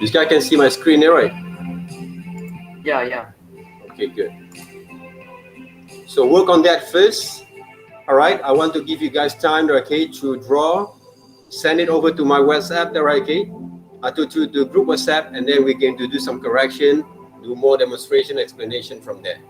This guy can see my screen there, right? Yeah. Okay, good. So work on that first. All right, I want to give you guys time, okay, to draw. Send it over to my WhatsApp, right, okay? To the group WhatsApp, and then we can do some correction, do more demonstration, explanation from there.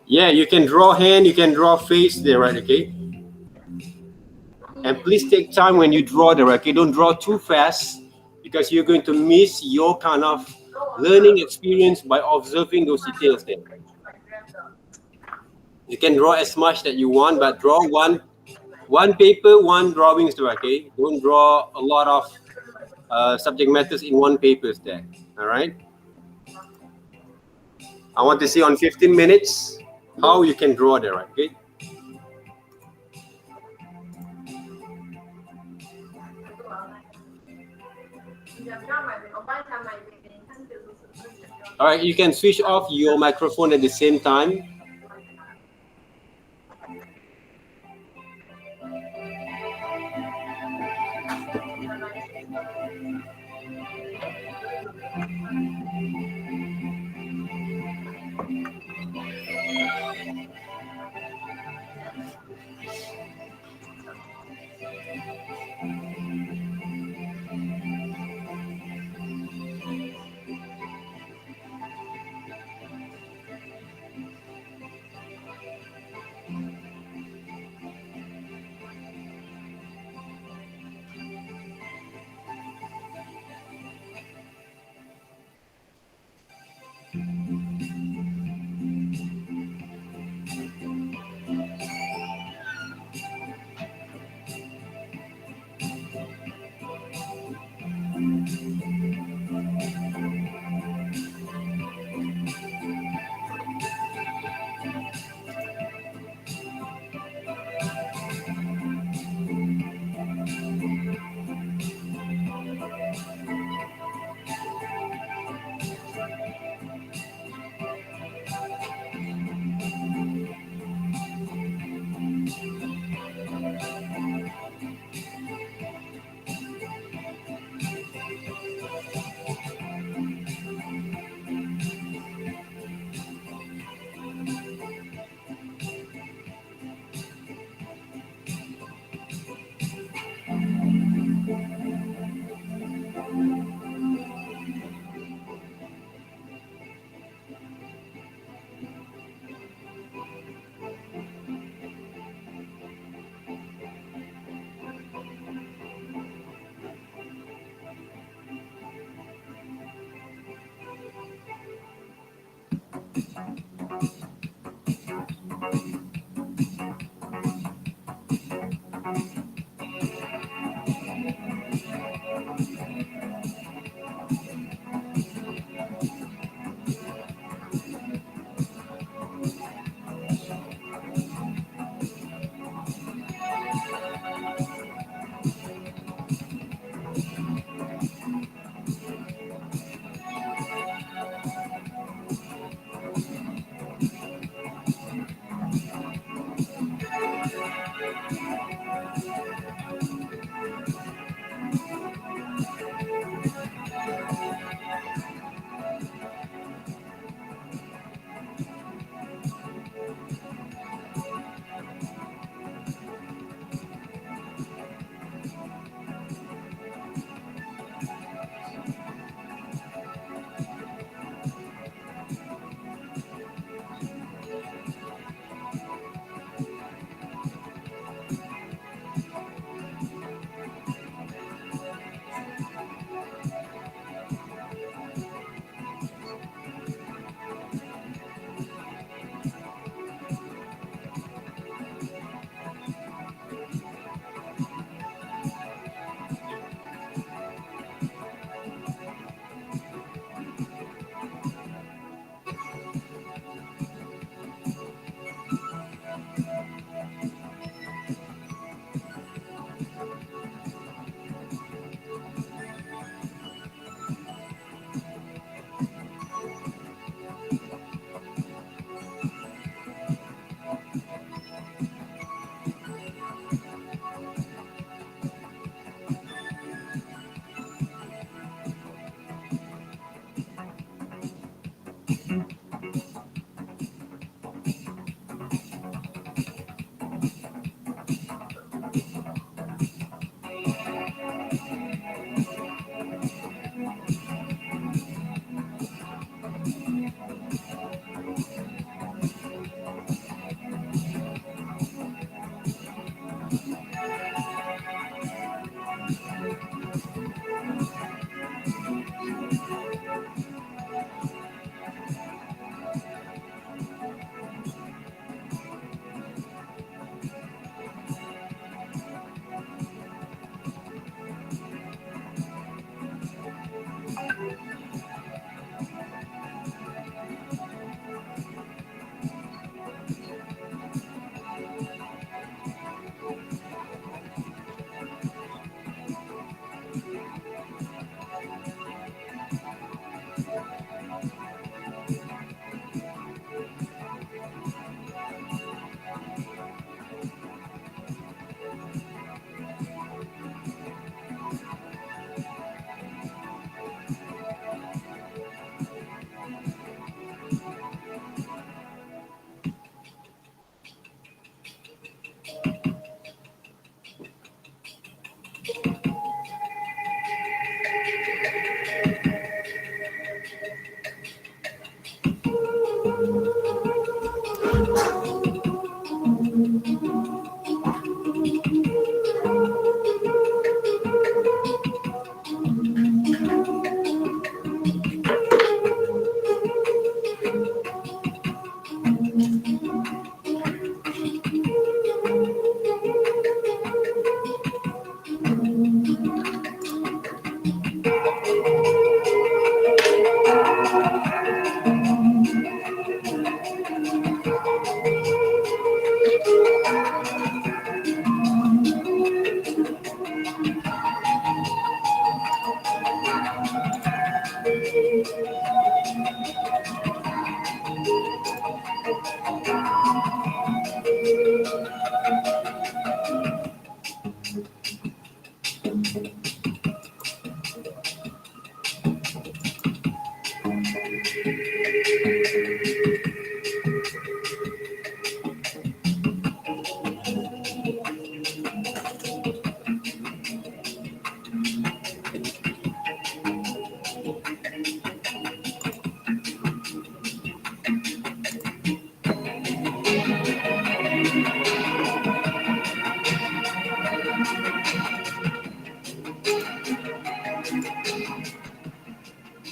Yeah, you can draw hand, you can draw face there, right, okay? And please take time when you draw there, okay? Don't draw too fast because you're going to miss your kind of learning experience by observing those details there. You can draw as much that you want, but draw one paper, one drawings there, okay? Don't draw a lot of subject matters in one paper there, all right? I want to see on 15 minutes how you can draw there, okay? All right, you can switch off your microphone at the same time.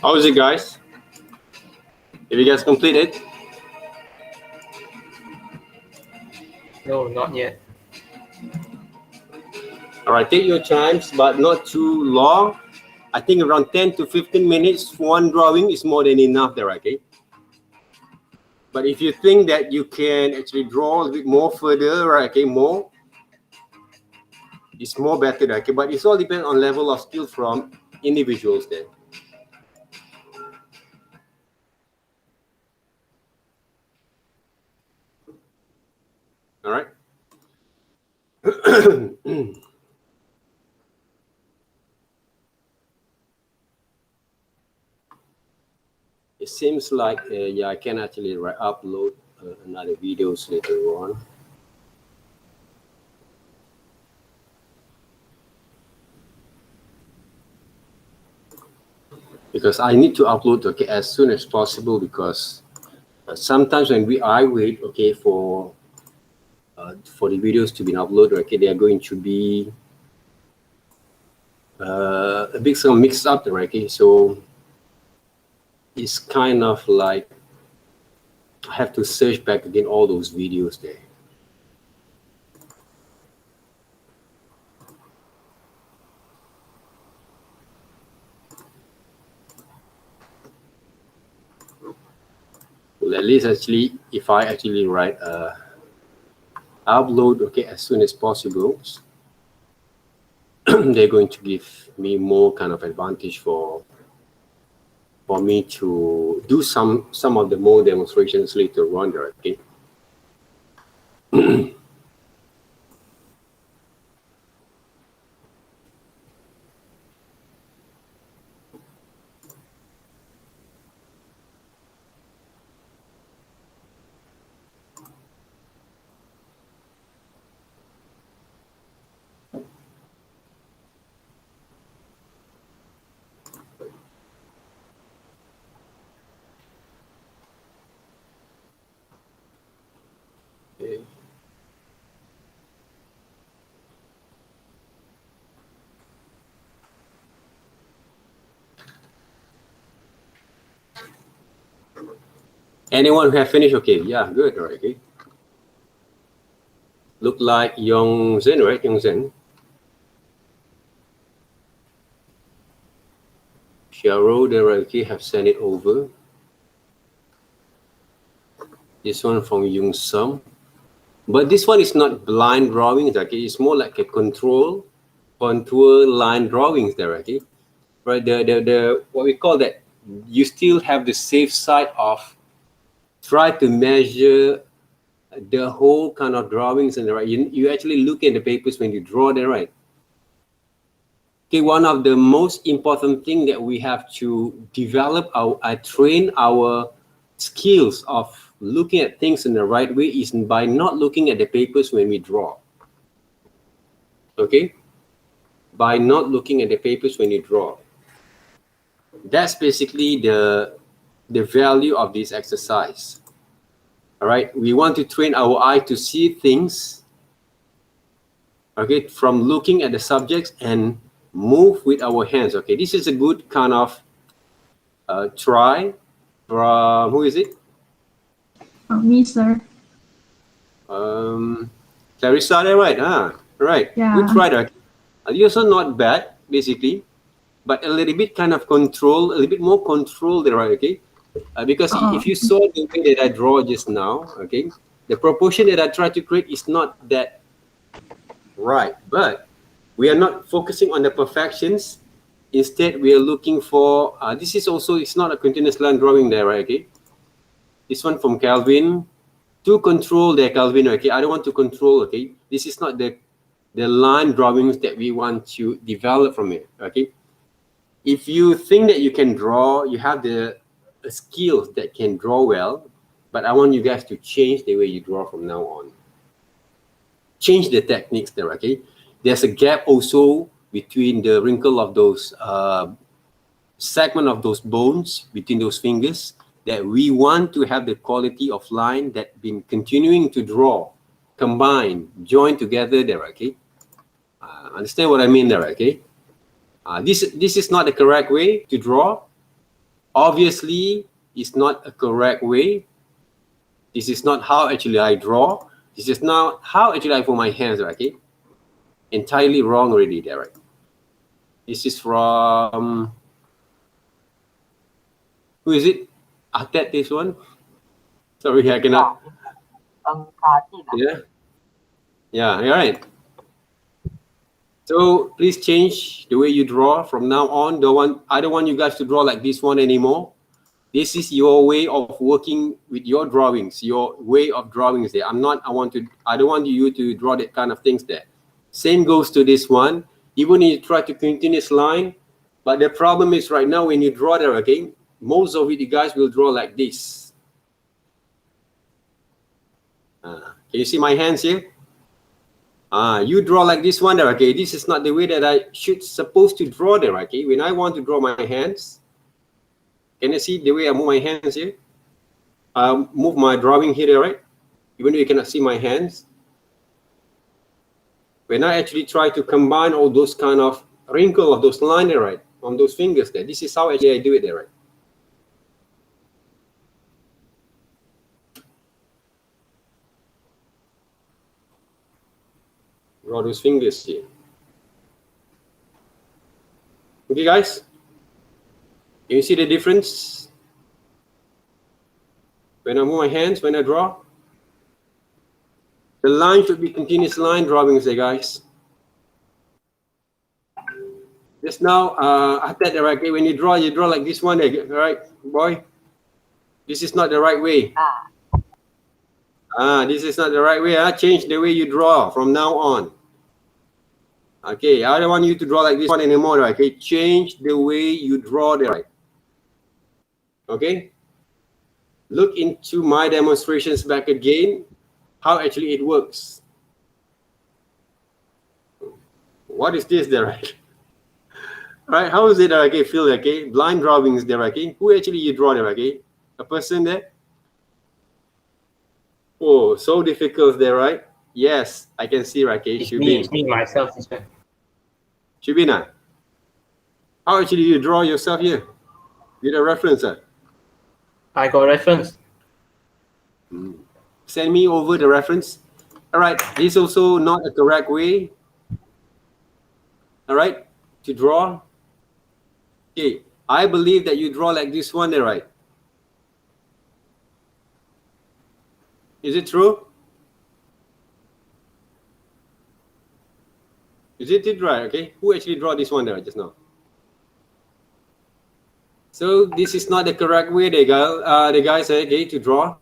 How is it, guys? Have you guys completed? No, not yet. All right, take your times, but not too long. I think around 10 to 15 minutes for one drawing is more than enough there, okay? But if you think that you can actually draw a bit more further, right, okay, more, it's more better, okay? But it's all depends on level of skill from individuals there. All right. It seems like, yeah, I can actually upload another videos later on. Because I need to upload, okay, as soon as possible, because sometimes when I wait, okay, for the videos to be uploaded, okay, they are going to be a bit some mixed up there, okay, so it's kind of like I have to search back again all those videos there. Well, at least actually, if I actually write upload, okay, as soon as possible, they're going to give me more kind of advantage for me to do some of the more demonstrations later on there, okay. Okay. Anyone who have finished? Okay, yeah, good, all right, okay. Look like Young Zen, right? Young Zen. Cheryl, there, okay, have sent it over. This one from Young Sum. But this one is not blind drawings, okay? It's more like a contour line drawings there, okay? Right, the what we call that, you still have the safe side of try to measure the whole kind of drawings and the right. You actually look at the papers when you draw there, right? Okay, one of the most important thing that we have to develop train our skills of looking at things in the right way is by not looking at the papers when we draw. Okay, by not looking at the papers when you draw. That's basically the value of this exercise. All right, we want to train our eye to see things, okay, from looking at the subjects and move with our hands. Okay, this is a good kind of try from, who is it? Me, sir. Clarissa, right? Right. Yeah. Good try. Okay. You're also not bad, basically, but a little bit kind of control, a little bit more control there, right? Okay. Because if you saw the way that I draw just now, okay, the proportion that I try to create is not that right, but we are not focusing on the perfections. Instead, we are looking for, this is also, it's not a continuous line drawing there, right? Okay. This one from Calvin, to control there, Calvin, okay. I don't want to control, okay. This is not the line drawings that we want to develop from it, okay. If you think that you can draw, you have the skills that can draw well, but I want you guys to change the way you draw from now on. Change the techniques there, okay? There's a gap also between the wrinkle of those segment of those bones between those fingers that we want to have the quality of line that been continuing to draw, combine, join together there, okay? Understand what I mean there, okay? This is not the correct way to draw. Obviously, it's not a correct way. This is not how actually I draw. This is not how actually I put my hands, okay? Entirely wrong already there, right? This is from, who is it? Artet, this one? Sorry, I cannot. Yeah, yeah, you're right. So please change the way you draw from now on. I don't want you guys to draw like this one anymore. This is your way of working with your drawings, your way of drawings there. I don't want you to draw that kind of things there. Same goes to this one. Even if you try to continuous line, but the problem is right now when you draw there again, most of it you guys will draw like this. Can you see my hands here? You draw like this one there, okay? This is not the way that I supposed to draw there, okay? When I want to draw my hands, can you see the way I move my hands here? Move my drawing here, right? Even though you cannot see my hands. When I actually try to combine all those kind of wrinkle of those lines there, right? On those fingers there. This is how actually I do it there, right? Draw those fingers here. Okay, guys? Can you see the difference? When I move my hands, when I draw, the line should be continuous line drawings there, guys. Just now, after that, okay, when you draw like this one, right, boy? This is not the right way. This is not the right way. Change the way you draw from now on. Okay, I don't want you to draw like this one anymore, right? Okay, change the way you draw there, right? Okay? Look into my demonstrations back again, how actually it works. What is this there, right? Right, how is it, okay, feel, okay? Blind drawings there, okay? Who actually you draw there, okay? A person there? Oh, so difficult there, right? Yes, I can see, right? Okay, It's me myself, this one. Shubina, how actually you draw yourself here? With a reference, I got reference. Send me over the reference. All right, this is also not a correct way. All right, to draw. Okay, I believe that you draw like this one there, right? Is it true? Is it right? Okay, who actually draw this one there just now? So this is not the correct way, the guys say, okay, to draw.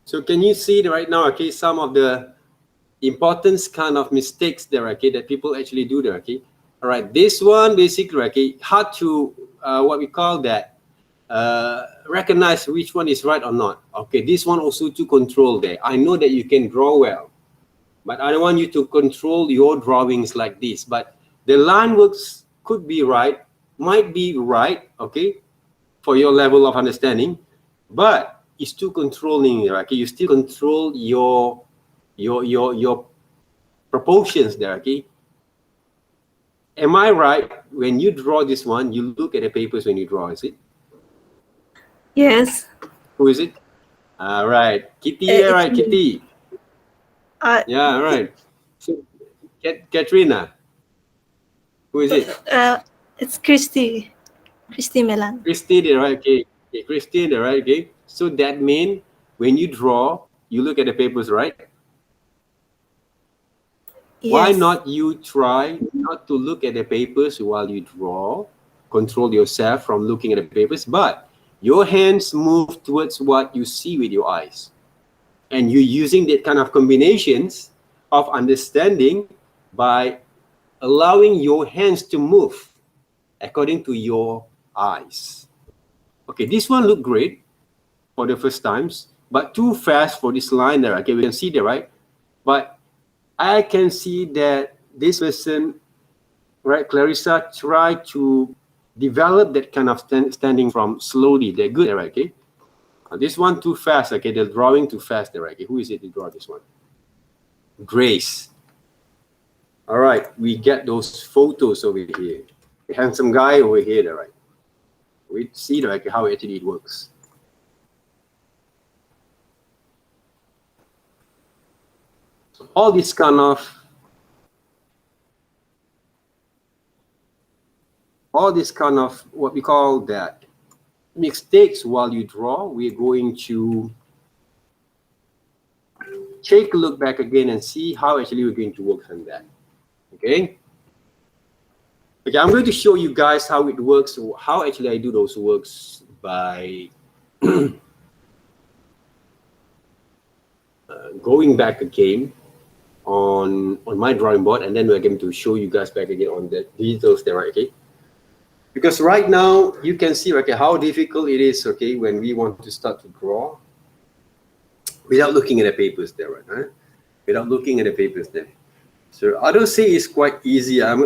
So can you see right now, okay, some of the important kind of mistakes there, okay, that people actually do there, okay? All right, this one basically, okay, hard to what we call that, recognize which one is right or not. Okay, this one also to control there. I know that you can draw well, but I don't want you to control your drawings like this. But the line works could be right, might be right, okay, for your level of understanding, but it's too controlling, okay? You still control your proportions there, okay? Am I right? When you draw this one, you look at the papers when you draw, is it? Yes. Who is it? All right, Kitty there, right, Kitty? Yeah, all right. So, Katrina, who is it? It's Christy. Christy Milan. Christy there, right? Okay, Christy there, right? Okay. So that means when you draw, you look at the papers, right? Yes. Why not you try not to look at the papers while you draw, control yourself from looking at the papers, but your hands move towards what you see with your eyes. And you're using that kind of combinations of understanding by allowing your hands to move according to your eyes. Okay, this one looked great for the first times, but too fast for this line there. Okay, we can see there, right? But I can see that this person, right, Clarissa, tried to develop that kind of standing from slowly. They're good, right? Okay. This one too fast. Okay, they're drawing too fast, right? Okay, who is it to draw this one? Grace. All right, we get those photos over here. The handsome guy over here, there, right? We see like how actually it works. So all this kind of what we call that mistakes while you draw, we're going to take a look back again and see how actually we're going to work on that. Okay, I'm going to show you guys how it works, how actually I do those works by going back again on my drawing board, and then we're going to show you guys back again on the details there, right? Okay, because right now you can see, okay, how difficult it is, okay, when we want to start to draw without looking at the papers there, right? Huh? Without looking at the papers there. So I don't say it's quite easy. I'm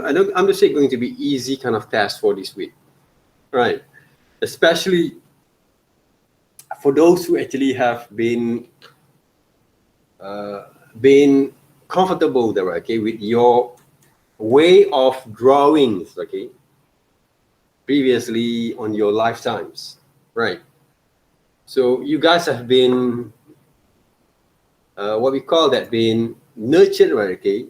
just saying going to be easy kind of task for this week, right? Especially for those who actually have been comfortable there, okay, with your way of drawings, okay, previously on your lifetimes, right? So you guys have been what we call that, being nurtured, right? Okay,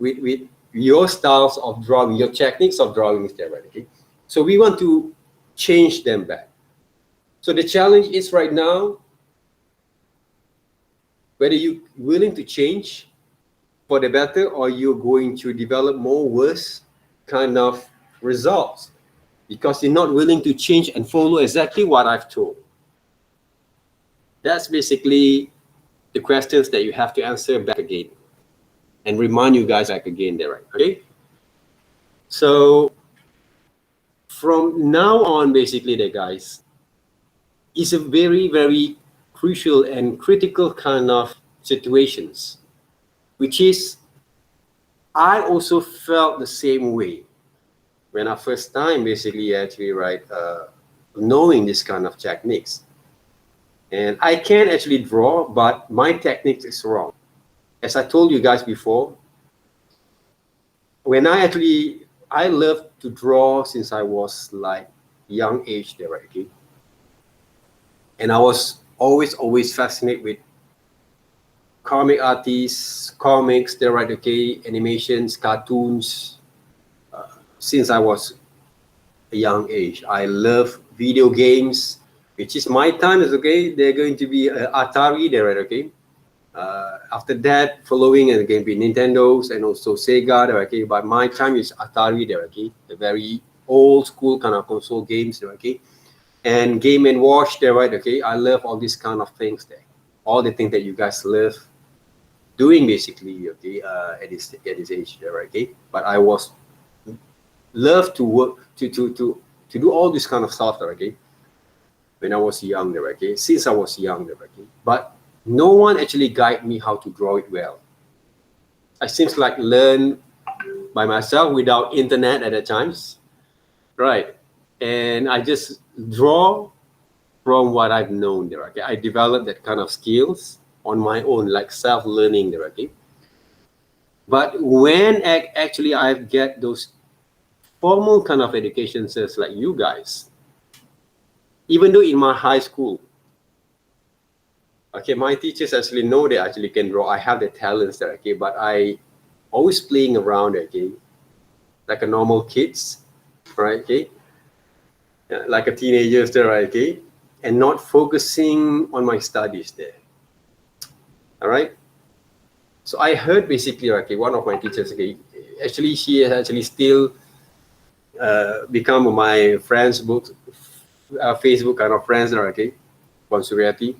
with your styles of drawing, your techniques of drawing there, right? Okay, so we want to change them back. So the challenge is right now whether you're willing to change for the better, or you're going to develop more worse kind of results because you're not willing to change and follow exactly what I've told. That's basically the questions that you have to answer back again and remind you guys back again there, right? Okay, so from now on, basically there, guys, is a very, very crucial and critical kind of situations, which is I also felt the same way when I first time basically actually knowing this kind of techniques. And I can actually draw, but my technique is wrong. As I told you guys before, when I love to draw since I was like young age there, right? Okay? And I was always fascinated with comic artists, comics, there, right? Okay, animations, cartoons. Since I was a young age, I love video games, which is my time is okay. They're going to be Atari there, right? Okay. After that, following and again be Nintendo's and also Sega there, okay. But my time is Atari there, okay. The very old school kind of console games there, okay. And Game and Watch there, right? Okay. I love all these kind of things there. All the things that you guys love doing basically, okay, at this age there, right? Okay. But I was love to work to do all this kind of stuff there, okay. When I was young there, okay. Since I was young there, okay. But no one actually guide me how to draw it well. I seems like learn by myself without internet at the times, right? And I just draw from what I've known there, okay. I developed that kind of skills on my own, like self-learning there, okay. But when actually I get those formal kind of education says like you guys, even though in my high school, okay, my teachers actually know they actually can draw. I have the talents there, okay, but I always playing around, okay, like a normal kids, right, okay, like a teenagers there, right, okay, and not focusing on my studies there. All right. So I heard basically, okay, one of my teachers, okay, actually she has actually still become my friends book, Facebook kind of friends there, okay, Bonsuriyati.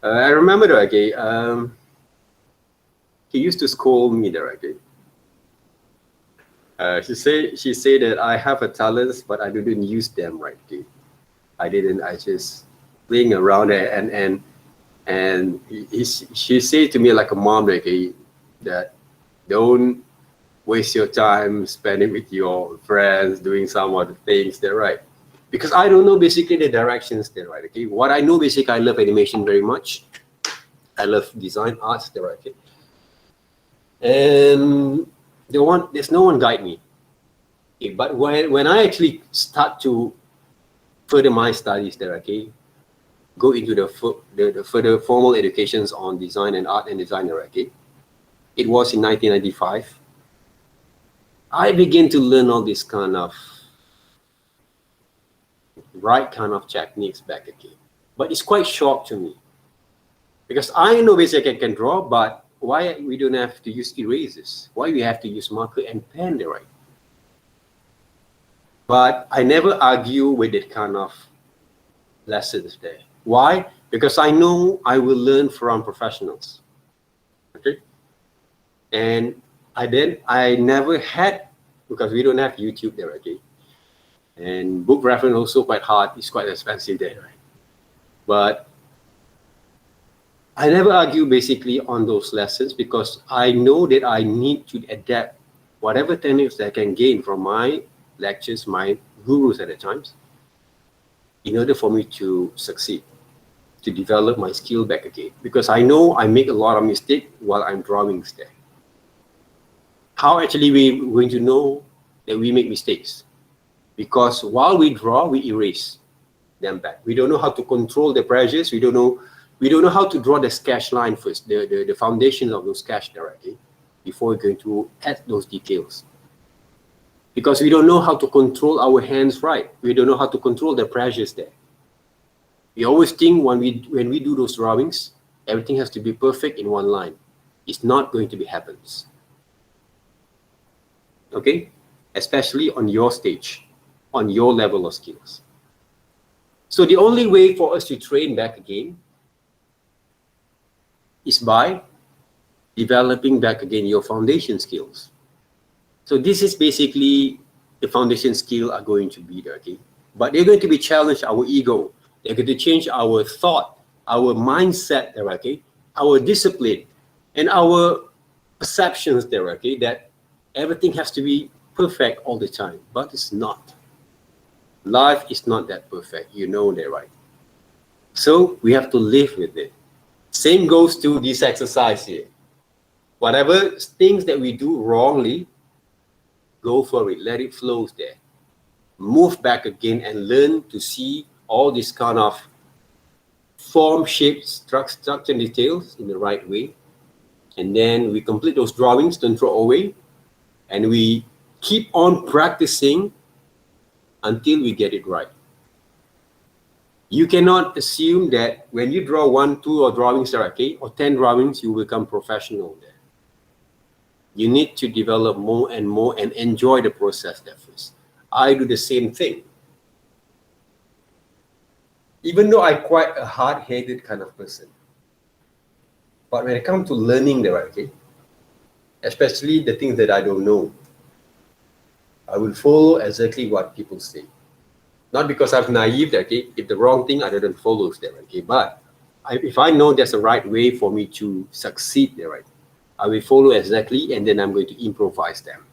I remember that, okay, he used to scold me there, okay. She said that I have a talents, but I didn't use them right, okay. I just playing around there, and she said to me like a mom, okay, that don't waste your time spending with your friends doing some other things there, right? Because I don't know basically the directions there, right? Okay, what I know basically, I love animation very much. I love design arts there, right? Okay, And there's no one guide me. Okay, but when I actually start to further my studies there, okay, go into the further formal educations on design and art and designer, okay, it was in 1995. I began to learn all this kind of right kind of techniques back again. But it's quite shock to me because I know basically I can draw, but why we don't have to use erasers? Why we have to use marker and pen there, right? But I never argue with that kind of lessons there. Why? Because I know I will learn from professionals. Okay. And I never had, because we don't have YouTube there, okay? And book reference also quite hard, it's quite expensive there, right? But I never argue basically on those lessons because I know that I need to adapt whatever techniques that I can gain from my lectures, my gurus at the times, in order for me to succeed, to develop my skill back again. Because I know I make a lot of mistakes while I'm drawing there. How actually we going to know that we make mistakes? Because while we draw, we erase them back. We don't know how to control the pressures. We don't know how to draw the sketch line first, the foundation of those sketch directly, before we're going to add those details. Because we don't know how to control our hands right. We don't know how to control the pressures there. We always think when we do those drawings, everything has to be perfect in one line. It's not going to be happens. Okay? Especially on your stage, on your level of skills. So the only way for us to train back again is by developing back again your foundation skills. So this is basically the foundation skill are going to be there, okay? But they're going to be challenge our ego. They're going to change our thought, our mindset there, okay? Our discipline and our perceptions there, okay? That everything has to be perfect all the time, but it's not. Life is not that perfect, you know that, right? So we have to live with it. Same goes to this exercise here. Whatever things that we do wrongly, go for it, let it flow there. Move back again and learn to see all these kind of form, shapes, structure, and details in the right way. And then we complete those drawings, don't throw away. And we keep on practicing until we get it right. You cannot assume that when you draw 1, 2 or drawings, okay, or 10 drawings, you will become professional there. You need to develop more and more and enjoy the process there first. I do the same thing. Even though I'm quite a hard-headed kind of person. But when it comes to learning there, okay, especially the things that I don't know, I will follow exactly what people say. Not because I'm naive, okay? If the wrong thing, I don't follow there, okay? But if I know there's a right way for me to succeed there, right? I will follow exactly, and then I'm going to improvise them.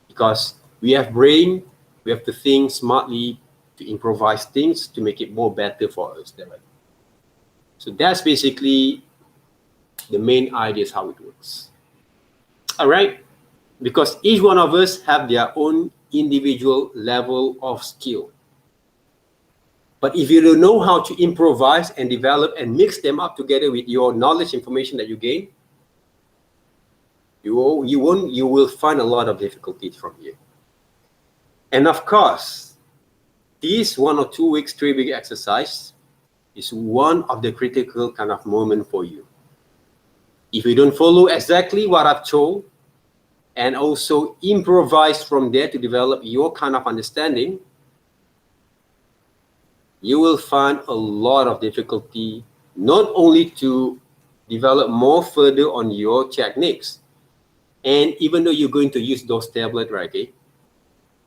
Because we have brain, we have to think smartly to improvise things to make it more better for us there, right? So that's basically the main idea is how it works. All right? Because each one of us have their own individual level of skill. But if you don't know how to improvise and develop and mix them up together with your knowledge, information that you gain, you will find a lot of difficulties from here. And of course, this 1 or 2 weeks, 3 week exercise is one of the critical kind of moment for you. If you don't follow exactly what I've told and also improvise from there to develop your kind of understanding, you will find a lot of difficulty, not only to develop more further on your techniques, and even though you're going to use those tablets, right, okay,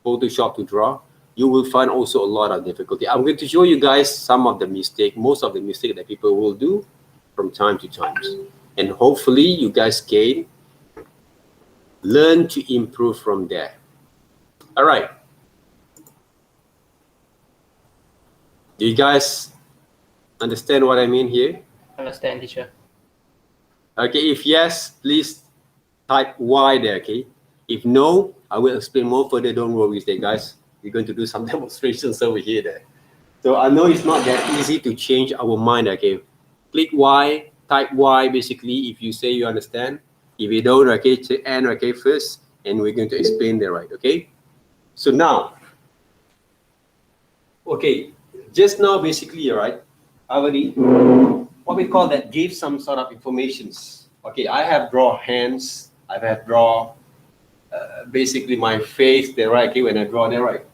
Photoshop to draw, you will find also a lot of difficulty. I'm going to show you guys some of the mistakes, most of the mistakes that people will do from time to time. And hopefully you guys can learn to improve from there. All right. Do you guys understand what I mean here? Understand, teacher. Okay, if yes, please type Y there, okay? If no, I will explain more further. Don't worry there, guys. We're going to do some demonstrations over here there. So I know it's not that easy to change our mind, okay? Click Y, type Y basically if you say you understand. If you don't, okay, to N, okay, first, and we're going to explain there, right, okay? So now, okay, just now basically, all right, I already, what we call that, give some sort of informations. Okay, I have draw hands, I have draw basically my face there, right, okay, when I draw there, right.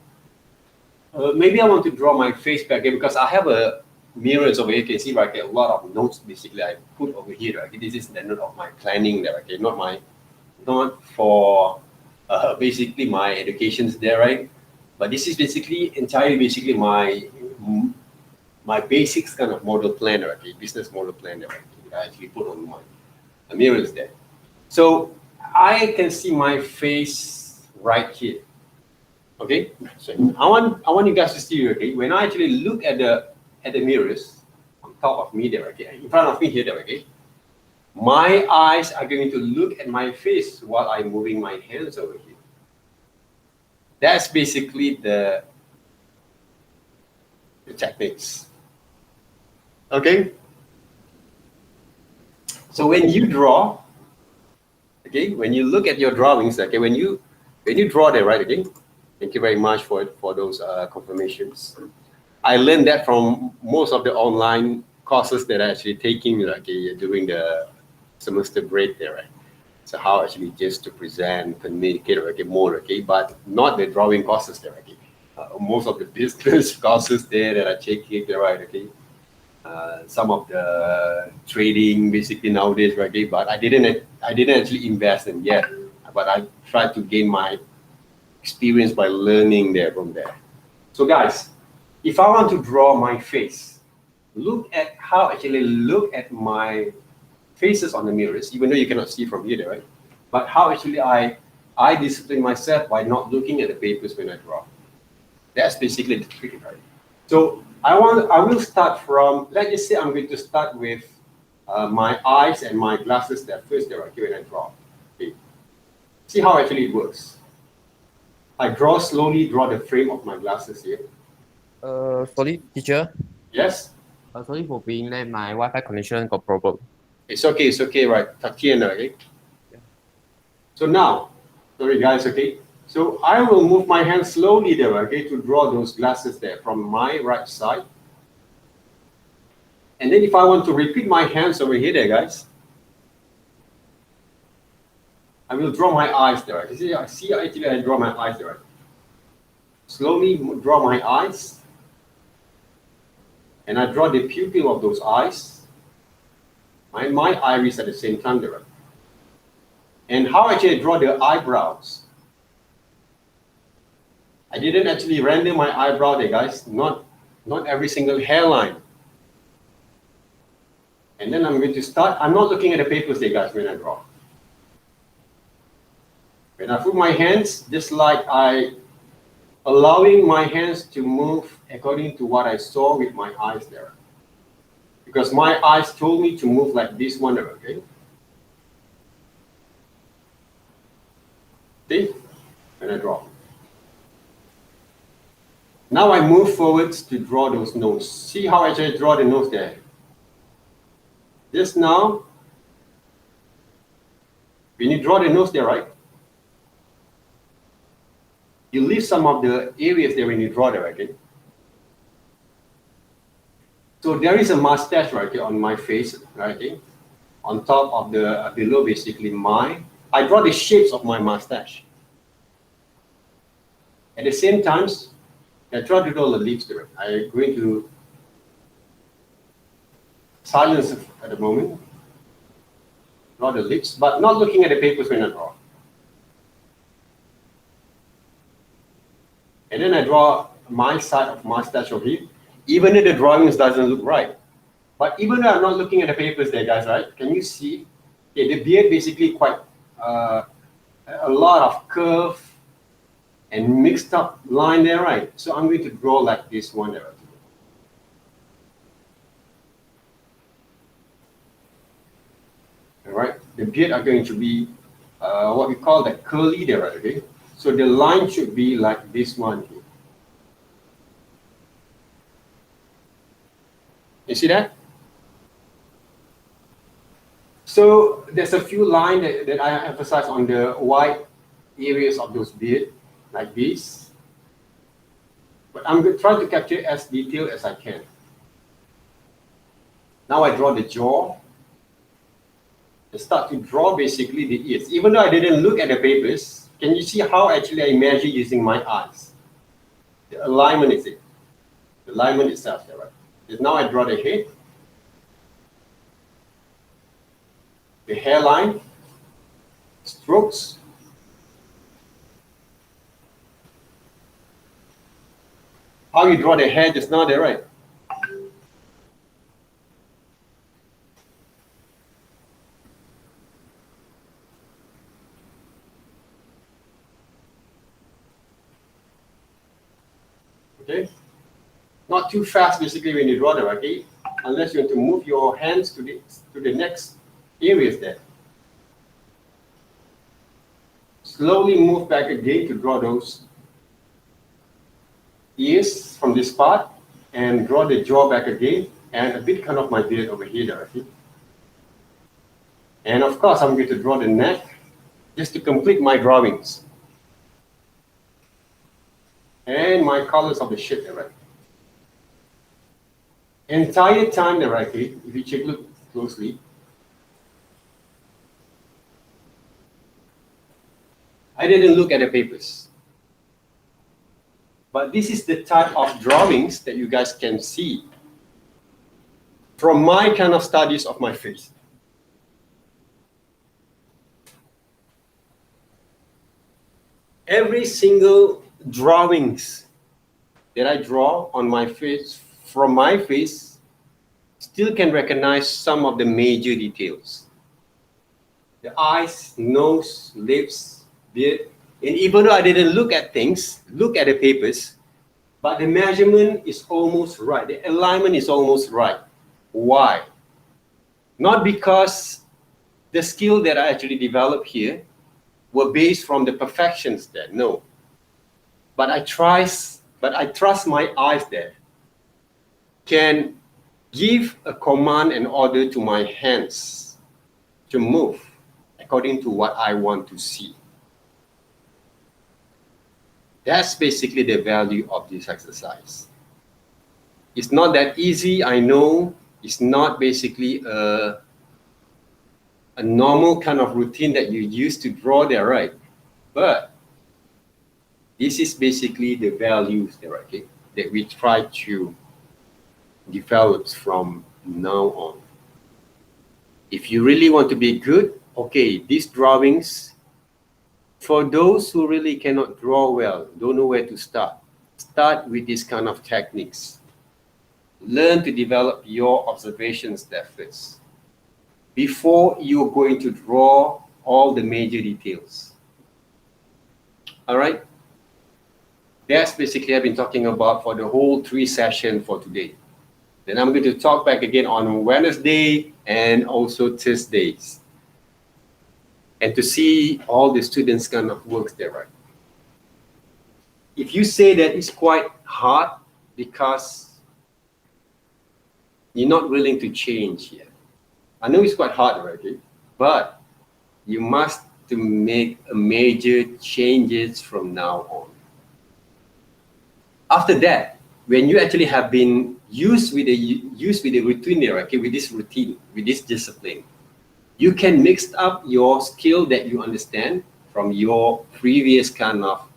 Maybe I want to draw my face back here because I have a mirrors over here. You can see right, okay, a lot of notes basically I put over here. Right? This is the note of my planning there, okay, not for basically my educations there, right? But this is basically entirely basically my basics kind of model plan, okay, business model plan there, right? I actually put on my mirrors there. So I can see my face right here. Okay, so I want you guys to see, okay, when I actually look at the mirrors on top of me there, okay, in front of me here there, okay, my eyes are going to look at my face while I'm moving my hands over here. That's basically the techniques. Okay. So when you draw, okay, when you look at your drawings, okay, when you draw there, right, okay. Thank you very much for those confirmations. I learned that from most of the online courses that I actually taking during the semester break there, right? So how actually just to present, communicate, okay, more, okay, but not the drawing courses there, okay. Most of the business courses there that I taking there, right, okay. Some of the trading basically nowadays, right, okay, but I didn't actually invest in yet, but I tried to gain my experience by learning there from there. So guys, if I want to draw my face, look at how actually look at my faces on the mirrors, even though you cannot see from here, right? But how actually I discipline myself by not looking at the papers when I draw. That's basically the trick, right? So I will start from, let's just say I'm going to start with my eyes and my glasses there first there, okay, when I draw. Okay. See how actually it works. I slowly draw the frame of my glasses here. Sorry, teacher. Yes? Sorry for being late. My Wi-Fi connection got problem. It's okay, right? Okay? Yeah. So now, sorry guys, okay? So I will move my hand slowly there, okay, to draw those glasses there from my right side. And then if I want to repeat my hands over here there, guys, I will draw my eyes there. Right? See, actually I draw my eyes there. Right? Slowly draw my eyes. And I draw the pupil of those eyes. My iris at the same time there. Right? And how actually I draw the eyebrows. I didn't actually render my eyebrow there, guys. Not every single hairline. And then I'm going to start. I'm not looking at the papers there, guys, when I draw. When I put my hands, just like allowing my hands to move according to what I saw with my eyes there. Because my eyes told me to move like this one there, okay? See? When I draw. Now I move forwards to draw those nose. See how I just draw the nose there? Just now, when you draw the nose there, right? You leave some of the areas there when you draw there, okay? So there is a mustache right here on my face, right? Okay? On top of the below, basically I draw the shapes of my mustache. At the same time, I try to draw the lips there. I'm going to silence it at the moment. Draw the lips, but not looking at the papers when I draw. And then I draw my side of mustache over here, even if the drawings doesn't look right. But even though I'm not looking at the papers there, guys, right? Can you see? Okay, the beard basically quite a lot of curve and mixed up line there, right? So I'm going to draw like this one there. All right, the beard are going to be what we call the curly there, right? Okay, so the line should be like this one here. You see that? So there's a few lines that I emphasize on the white areas of those beard, like this. But I'm going to try to capture as detailed as I can. Now I draw the jaw. I start to draw basically the ears. Even though I didn't look at the papers, can you see how actually I measure using my eyes? The alignment is it. The alignment itself, right? Because now I draw the head, the hairline, strokes. How you draw the hair just now there, right? Okay, not too fast basically when you draw them, okay? Unless you want to move your hands to the next areas there. Slowly move back again to draw those ears from this part and draw the jaw back again and a bit kind of my beard over here, okay? And of course I'm going to draw the neck just to complete my drawings. And my colors of the shape there, right? Entire time there, right? Okay, if you check look closely, I didn't look at the papers. But this is the type of drawings that you guys can see from my kind of studies of my face. Every single drawings that I draw on my face, from my face, still can recognize some of the major details. The eyes, nose, lips, beard. And even though I didn't look at things, look at the papers, but the measurement is almost right. The alignment is almost right. Why? Not because the skill that I actually developed here were based from the perfections there, no. But I trust my eyes there can give a command and order to my hands to move according to what I want to see. That's basically the value of this exercise. It's not that easy, I know. It's not basically a normal kind of routine that you use to draw there, right? But this is basically the values there, okay, that we try to develop from now on. If you really want to be good, okay, these drawings, for those who really cannot draw well, don't know where to start with these kind of techniques. Learn to develop your observations there first, before you're going to draw all the major details. All right? That's basically I've been talking about for the whole 3 sessions for today. Then I'm going to talk back again on Wednesday and also Thursdays. And to see all the students' kind of works there, right? If you say that it's quite hard because you're not willing to change yet, I know it's quite hard already, but you must to make a major changes from now on. After that, when you actually have been used with the routine there, okay, with this routine, with this discipline, you can mix up your skill that you understand from your previous kind of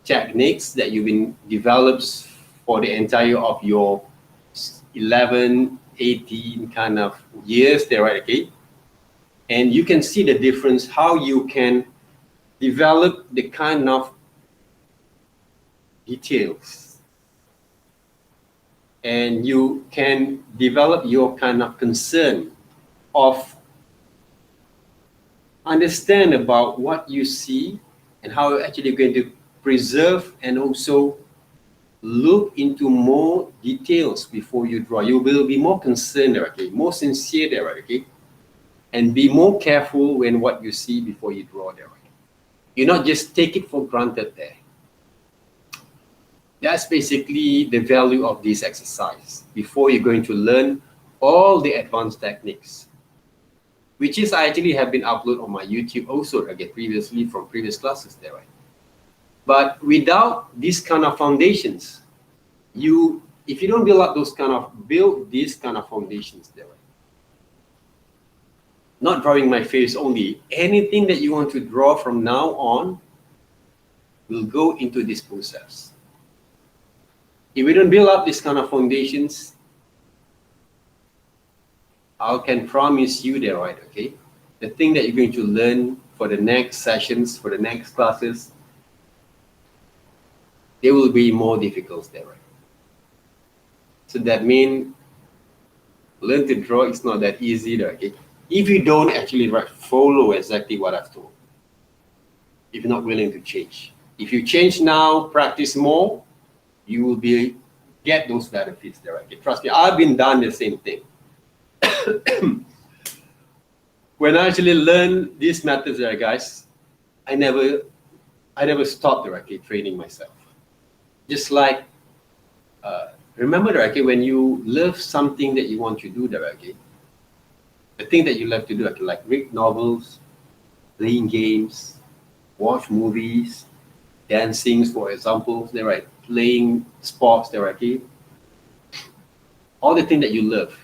techniques that you've been developed for the entire of your 11, 18 kind of years there, right? Okay, and you can see the difference how you can develop the kind of details, and you can develop your kind of concern of understand about what you see and how you're actually going to preserve and also look into more details before you draw. You will be more concerned there, okay, more sincere there, okay. and be more careful when what you see before you draw there. You not just take it for granted there. That's basically the value of this exercise before you're going to learn all the advanced techniques, which is I actually have been uploaded on my YouTube also again previously from previous classes there. Right? But without these kind of foundations, if you don't build these kind of foundations there, right? Not drawing my face only, anything that you want to draw from now on will go into this process. If we don't build up this kind of foundations, I can promise you there, right? Okay, the thing that you're going to learn for the next sessions, for the next classes, they will be more difficult there, right? So that means learn to draw is not that easy there, okay? If you don't actually follow exactly what I've told, if you're not willing to change. If you change now, practice more, you will get those benefits there. Okay? Trust me, I've been done the same thing. When I actually learned these methods there, guys, I never stopped there, okay, training myself. Just like, remember there, okay, when you love something that you want to do there, okay, the thing that you love to do, okay, like read novels, playing games, watch movies, dancing, for example, there, right? Playing sports, there, okay? All the things that you love,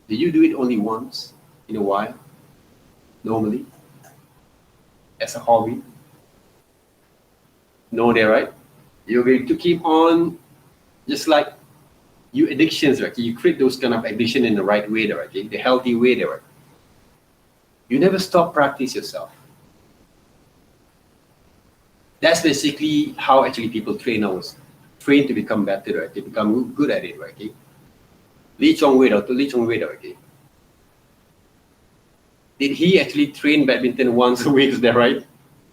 do you do it only once in a while, normally, as a hobby? No, there, right? You're going to keep on, just like you addictions, right? You create those kind of addiction in the right way, there, okay? The healthy way, there, right? You never stop practice yourself. That's basically how actually people train to become better, right? They become good at it, right? Okay? Lee Chong-wei, okay? Did he actually train badminton once a week, is that right?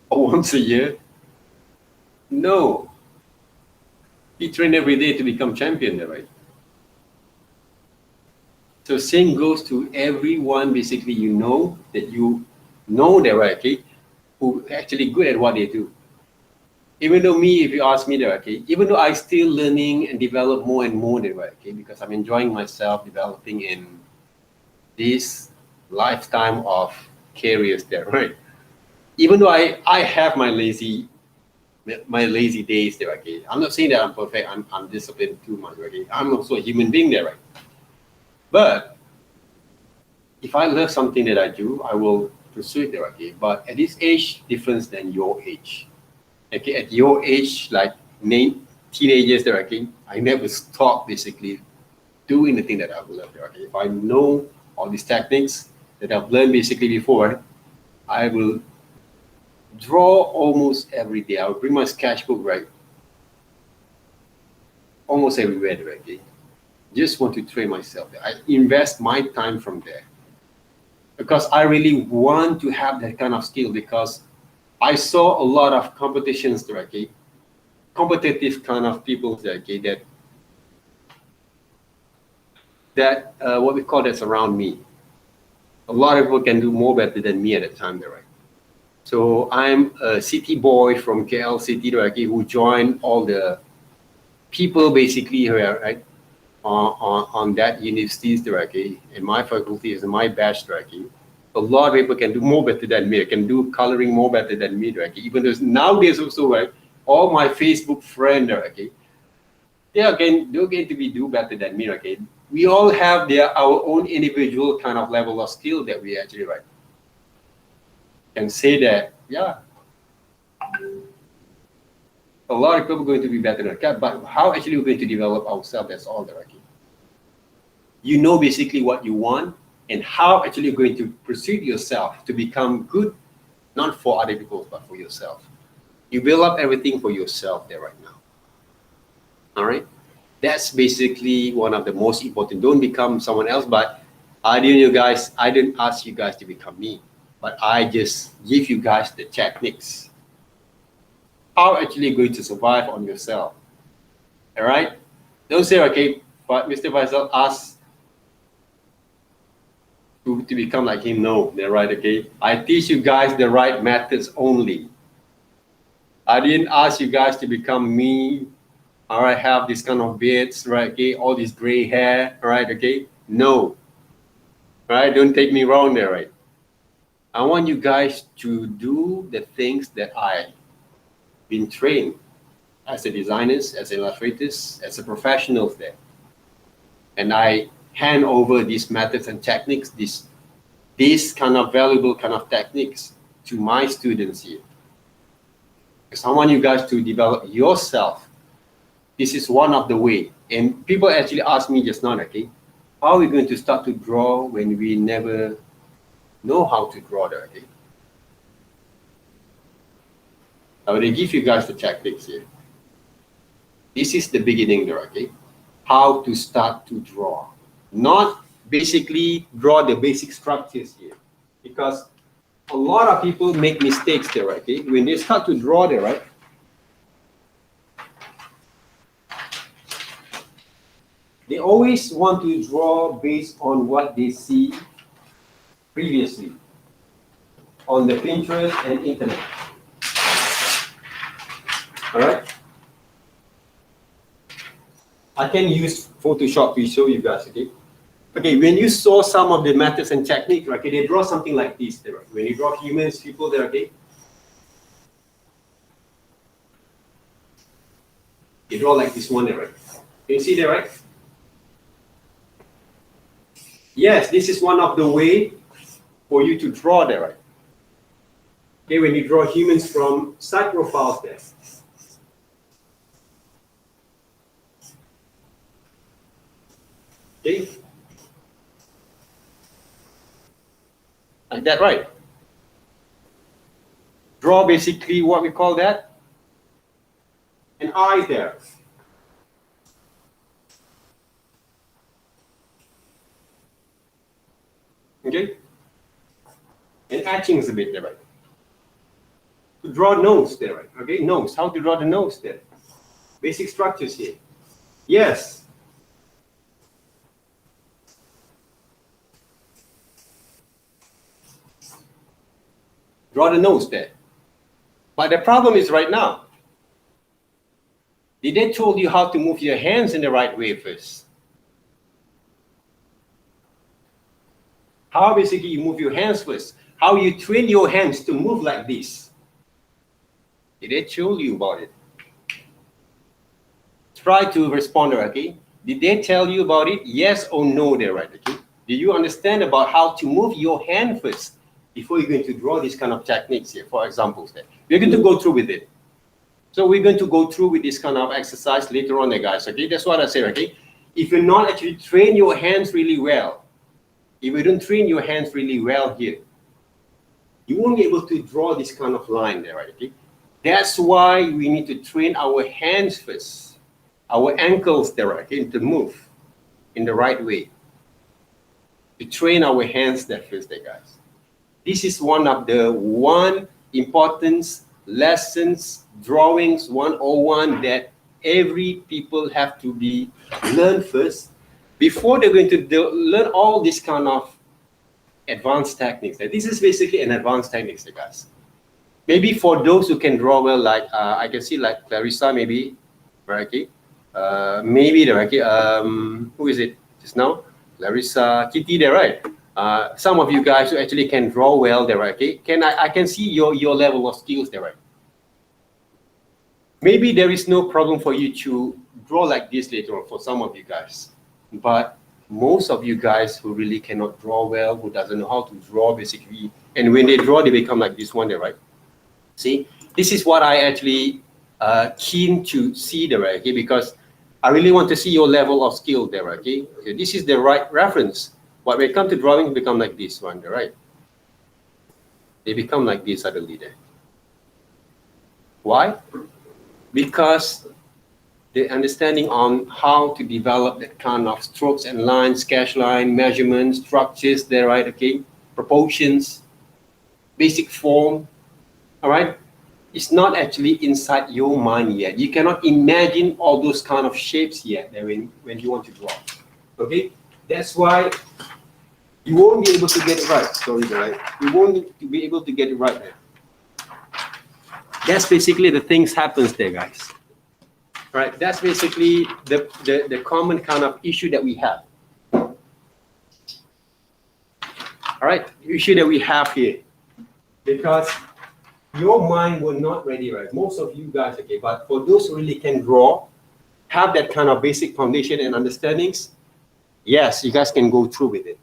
Or once a year? No. He trained every day to become champion, right? So same goes to everyone, basically, that you know they're right, okay? Who actually good at what they do. Even though me, if you ask me, okay, even though I still learning and develop more and more, okay, because I'm enjoying myself developing in this lifetime of careers there, right? Even though I have my lazy days there, okay. I'm not saying that I'm perfect. I'm disciplined too much, okay. I'm also a human being there, right? But if I love something that I do, I will pursue it there, okay. But at this age, different than your age. Okay, at your age, like teenagers, there, okay, I never stop basically doing the thing that I love. Okay, if I know all these techniques that I've learned basically before, I will draw almost every day. I will bring my sketchbook, right, almost everywhere, okay. Just want to train myself. I invest my time from there because I really want to have that kind of skill, because I saw a lot of competitions there, okay, competitive kind of people there, okay, that what we call that's around me. A lot of people can do more better than me at the time there, right? So I'm a city boy from KL City, okay, who joined all the people basically here, right, on that universities there, okay, in my faculty is my batch there, okay. A lot of people can do more better than me. They can do coloring more better than me, right? Even though nowadays also, right, all my Facebook friends, okay, they're going to do better than me, okay. We all have our own individual kind of level of skill that we actually, right, can say that, yeah, a lot of people are going to be better than us, but how actually we're going to develop ourselves, that's all there, okay. You know basically what you want and how actually you're going to pursue yourself to become good, not for other people, but for yourself. You build up everything for yourself there right now. All right? That's basically one of the most important. Don't become someone else, but I didn't ask you guys to become me, but I just give you guys the techniques. How actually you're going to survive on yourself. All right? Don't say, okay, but Mr. Faisal asked to become like him. No, they're right, okay? I teach you guys the right methods only. I didn't ask you guys to become me. All right, have this kind of beards, right? Okay, all this gray hair, all right? Okay, no, all right? Don't take me wrong there, right? I want you guys to do the things that I've been trained as a designers, as illustrators, as a professionals there, and I hand over these methods and techniques, these kind of valuable kind of techniques to my students here. Because I want you guys to develop yourself. This is one of the way. And people actually asked me just now, okay, how are we going to start to draw when we never know how to draw there, okay? I will give you guys the techniques here. This is the beginning there, okay? How to start to draw. Not basically draw the basic structures here. Because a lot of people make mistakes there, okay? When they start to draw there, right? They always want to draw based on what they see previously on the Pinterest and internet. All right? I can use Photoshop to show you guys, okay? Okay, when you saw some of the methods and techniques, okay, they draw something like this there. When you draw humans, people there, okay? You draw like this one there, right? Can you see there, right? Yes, this is one of the way for you to draw there, right? Okay, when you draw humans from side profiles there. Okay? Like that, right? Draw basically what we call that? An eye there. Okay? And etching is a bit there, right? To draw nose there, right? Okay, nose. How to draw the nose there? Basic structures here. Yes. Draw the nose there. But the problem is right now, did they told you how to move your hands in the right way first? How basically you move your hands first? How you train your hands to move like this? Did they tell you about it? Try to respond, okay? Did they tell you about it? Yes or no there, right? Okay? Do you understand about how to move your hand first before you're going to draw these kind of techniques here, for examples there? We're going to go through with it. So we're going to go through with this kind of exercise later on there, guys, okay? That's what I say, okay? If you're not actually train your hands really well, if you don't train your hands really well here, you won't be able to draw this kind of line there, right? Okay? That's why we need to train our hands first, our ankles there, right? Okay? To move in the right way. To train our hands there first there, guys. This is one of the important lessons, drawings 101 that every people have to be learned first before they're going to learn all this kind of advanced techniques. This is basically an advanced techniques, guys. Maybe for those who can draw well, like I can see like Clarissa, maybe, right? Okay. Maybe there, okay. Who is it just now? Clarissa, Kitty, there, right? Some of you guys who actually can draw well, there, right? Okay. I can see your level of skills there, right? Maybe there is no problem for you to draw like this later on for some of you guys. But most of you guys who really cannot draw well, who doesn't know how to draw basically, and when they draw, they become like this one there, right? See, this is what I actually keen to see there, right? Okay, because I really want to see your level of skill there, okay? This is the right reference. But when it comes to drawing, become like this one, right? They become like this suddenly there. Why? Because the understanding on how to develop that kind of strokes and lines, sketch line, measurements, structures there, right? Okay, proportions, basic form, all right? It's not actually inside your mind yet. You cannot imagine all those kind of shapes yet when you want to draw, okay? That's why you won't be able to get it right. Sorry, right? You won't be able to get it right there. That's basically the things happens there, guys. Right? That's basically the common kind of issue that we have. All right, the issue that we have here, because your mind will not ready, right? Most of you guys, okay, but for those who really can draw, have that kind of basic foundation and understandings, yes, you guys can go through with it.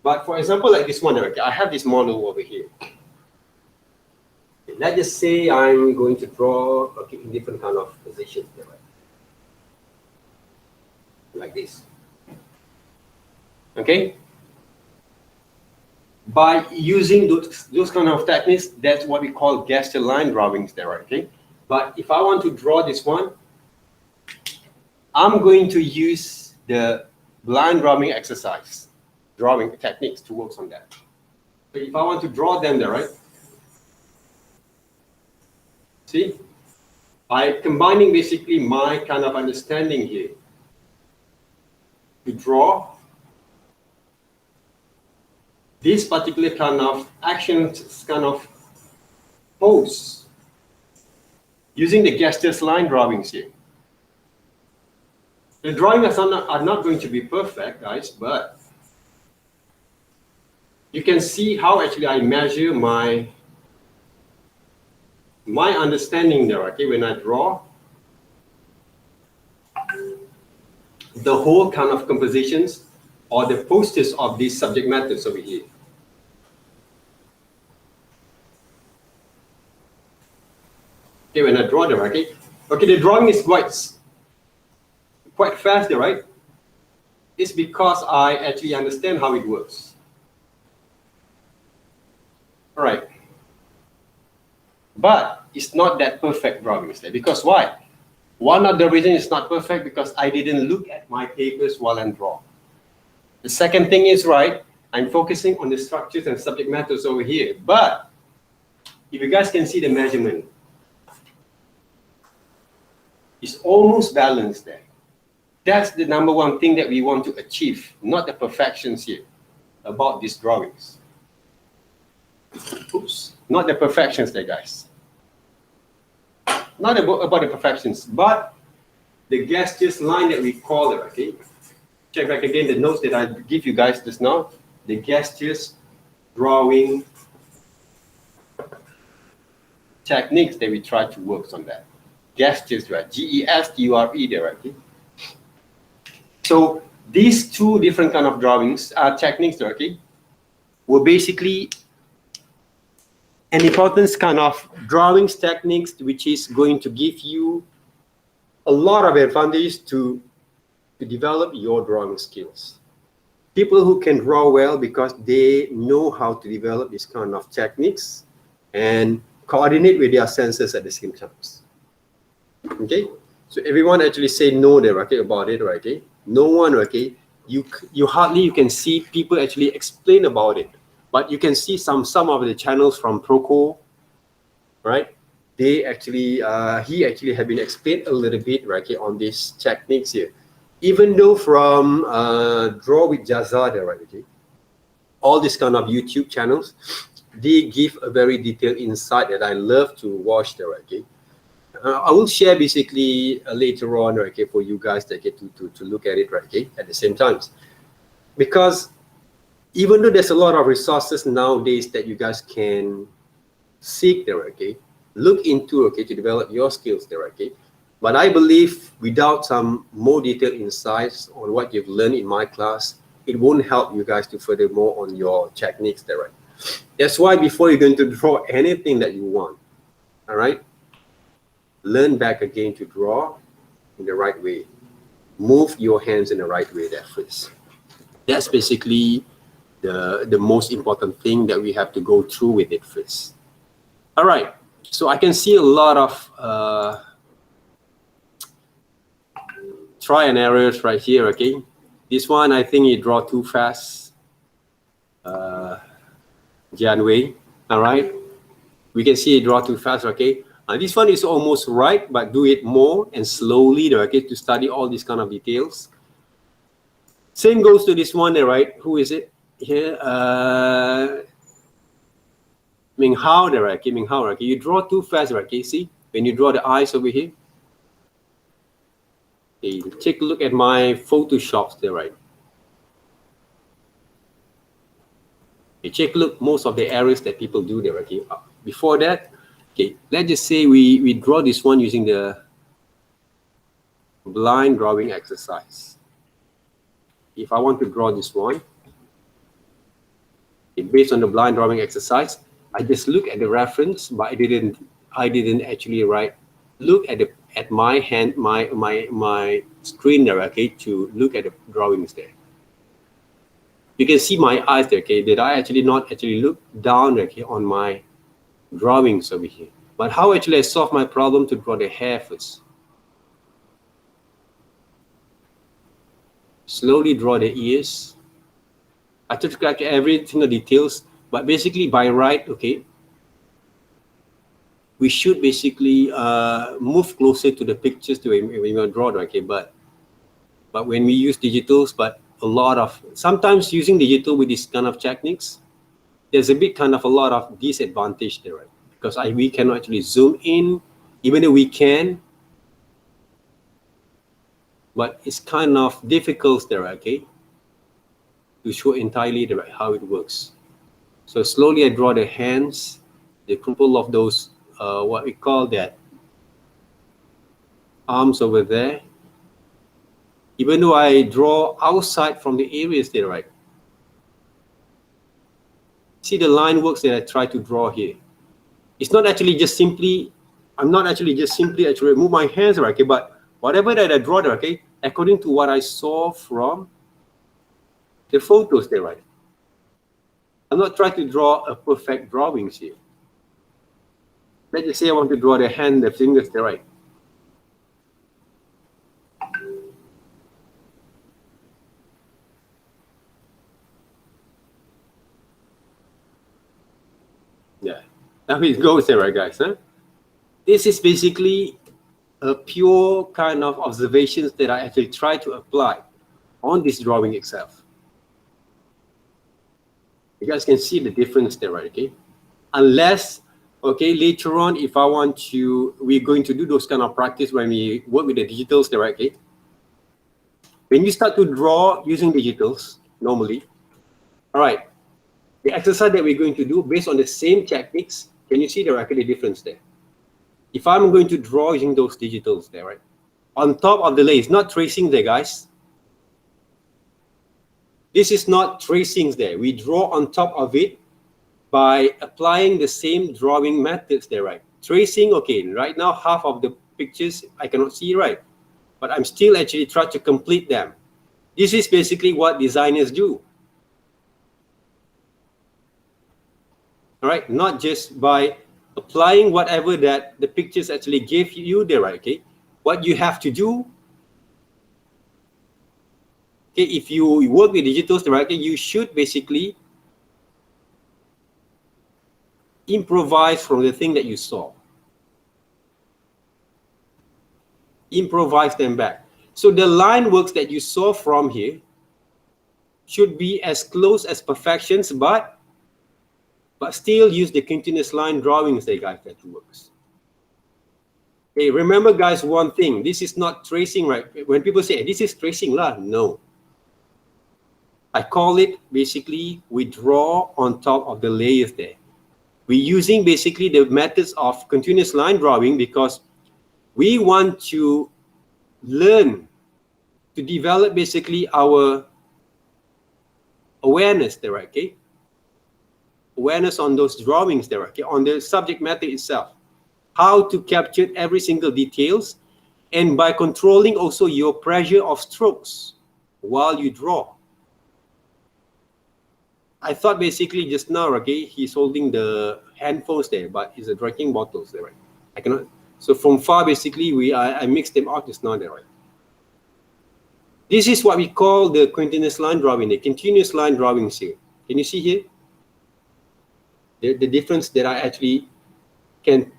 But for example, like this one, okay, I have this model over here. Okay, let's just say I'm going to draw, okay, in different kind of positions, right? Like this. Okay. By using those kind of techniques, that's what we call gesture line drawings there, okay? But if I want to draw this one, I'm going to use the line drawing exercise, drawing techniques to work on that. So if I want to draw them there, right? See? By combining basically my kind of understanding here to draw this particular kind of action, kind of pose, using the gestures line drawings here. The drawings are not going to be perfect, guys, but you can see how actually I measure my understanding there, okay, when I draw the whole kind of compositions or the posters of these subject matters over here. Okay, when I draw them, okay, the drawing is quite fast there, right? It's because I actually understand how it works. All right. But it's not that perfect drawings there, because why? One of the reasons it's not perfect because I didn't look at my papers while I'm drawing. The second thing is, right, I'm focusing on the structures and subject matters over here. But if you guys can see the measurement, it's almost balanced there. That's the number one thing that we want to achieve, not the perfections here about these drawings. Oops, not the perfections there, guys. Not about the perfections, but the gestures line that we call it, okay? Check back again the notes that I give you guys just now. The gestures drawing techniques that we try to work on that. Gestures, right? G-E-S-T-U-R-E there, okay? So these two different kind of drawings, techniques, okay, were basically an important kind of drawings techniques which is going to give you a lot of advantage to develop your drawing skills. People who can draw well because they know how to develop this kind of techniques and coordinate with their senses at the same time. Okay, so everyone actually say no there, okay, about it, right? Okay, no one, okay. You can see people actually explain about it, but you can see some of the channels from Proco, right? They actually he actually have been explained a little bit, right, okay, on these techniques here. Even though from Draw with Jaza there, right, okay, all these kind of YouTube channels, they give a very detailed insight that I love to watch there, okay. I will share basically later on, okay, for you guys that get to look at it, right, okay, at the same time. Because even though there's a lot of resources nowadays that you guys can seek there, okay, look into, okay, to develop your skills there, okay. But I believe without some more detailed insights on what you've learned in my class, it won't help you guys to further more on your techniques there, right. That's why before you're going to draw anything that you want, all right, learn back again to draw in the right way. Move your hands in the right way there first. That's basically the most important thing that we have to go through with it first. All right, so I can see a lot of try and errors right here, okay? This one, I think you draw too fast. Janway, all right? We can see you draw too fast, okay? This one is almost right, but do it more and slowly, okay, to study all these kind of details. Same goes to this one, right? Who is it? here, Ming Hao there, right? Okay, Ming Hao, right? Okay, you draw too fast, right? Okay, see when you draw the eyes over here. Okay, take a look at my Photoshops there, right? Okay, take a look most of the errors that people do there. Okay, before that, okay, let's just say we draw this one using the blind drawing exercise. If I want to draw this one, okay, based on the blind drawing exercise, I just look at the reference, but I didn't actually look at my hand, my screen there, okay, to look at the drawings there. You can see my eyes there, okay. Did I actually not actually look down, okay, on my drawings over here? But how actually I solve my problem to draw the hair first? Slowly draw the ears. I took like every single details, but basically by right, okay, we should basically move closer to the pictures to when we draw, okay. But when we use digitals, but a lot of sometimes using digital with this kind of techniques, there's a bit kind of a lot of disadvantage there, right? Because we cannot actually zoom in, even though we can, but it's kind of difficult there, okay, to show entirely the how it works. So slowly I draw the hands, the crumple of those what we call that arms over there. Even though I draw outside from the areas there, right? See the line works that I try to draw here. It's not actually just simply, I'm not actually just simply actually remove my hands, right? Okay, but whatever that I draw there, okay, according to what I saw from the photos there, right? I'm not trying to draw a perfect drawings here. Let's just say I want to draw the hand, the fingers there, right? Yeah, now it goes there, right, guys? Huh? This is basically a pure kind of observations that I actually try to apply on this drawing itself. You guys can see the difference there, right? Okay, unless, okay, later on, if I want to, we're going to do those kind of practice when we work with the digitals there, right? Okay, when you start to draw using digitals normally, all right, the exercise that we're going to do based on the same techniques, can you see the actually difference there? If I'm going to draw using those digitals there, right, on top of the layer, it's not tracing there, guys. This is not tracings there. We draw on top of it by applying the same drawing methods there, right? Tracing, okay, right now half of the pictures I cannot see, right? But I'm still actually trying to complete them. This is basically what designers do. All right, not just by applying whatever that the pictures actually give you there, right? Okay, what you have to do, okay, if you work with digitals directly, you should basically improvise from the thing that you saw. Improvise them back. So the line works that you saw from here should be as close as perfections, but still use the continuous line drawings that guys that works. Okay, remember guys, one thing, this is not tracing, right? When people say this is tracing lah, no. I call it basically we draw on top of the layers there. We're using basically the methods of continuous line drawing because we want to learn to develop basically our awareness there, okay? Awareness on those drawings there, okay? On the subject matter itself. How to capture every single details, and by controlling also your pressure of strokes while you draw. I thought basically just now, okay, he's holding the handphones there, but it's a drinking bottles there, right? I cannot. So from far, basically, I mixed them out just now there, right? This is what we call the continuous line drawing, the continuous line drawings here. Can you see here? The difference that I actually can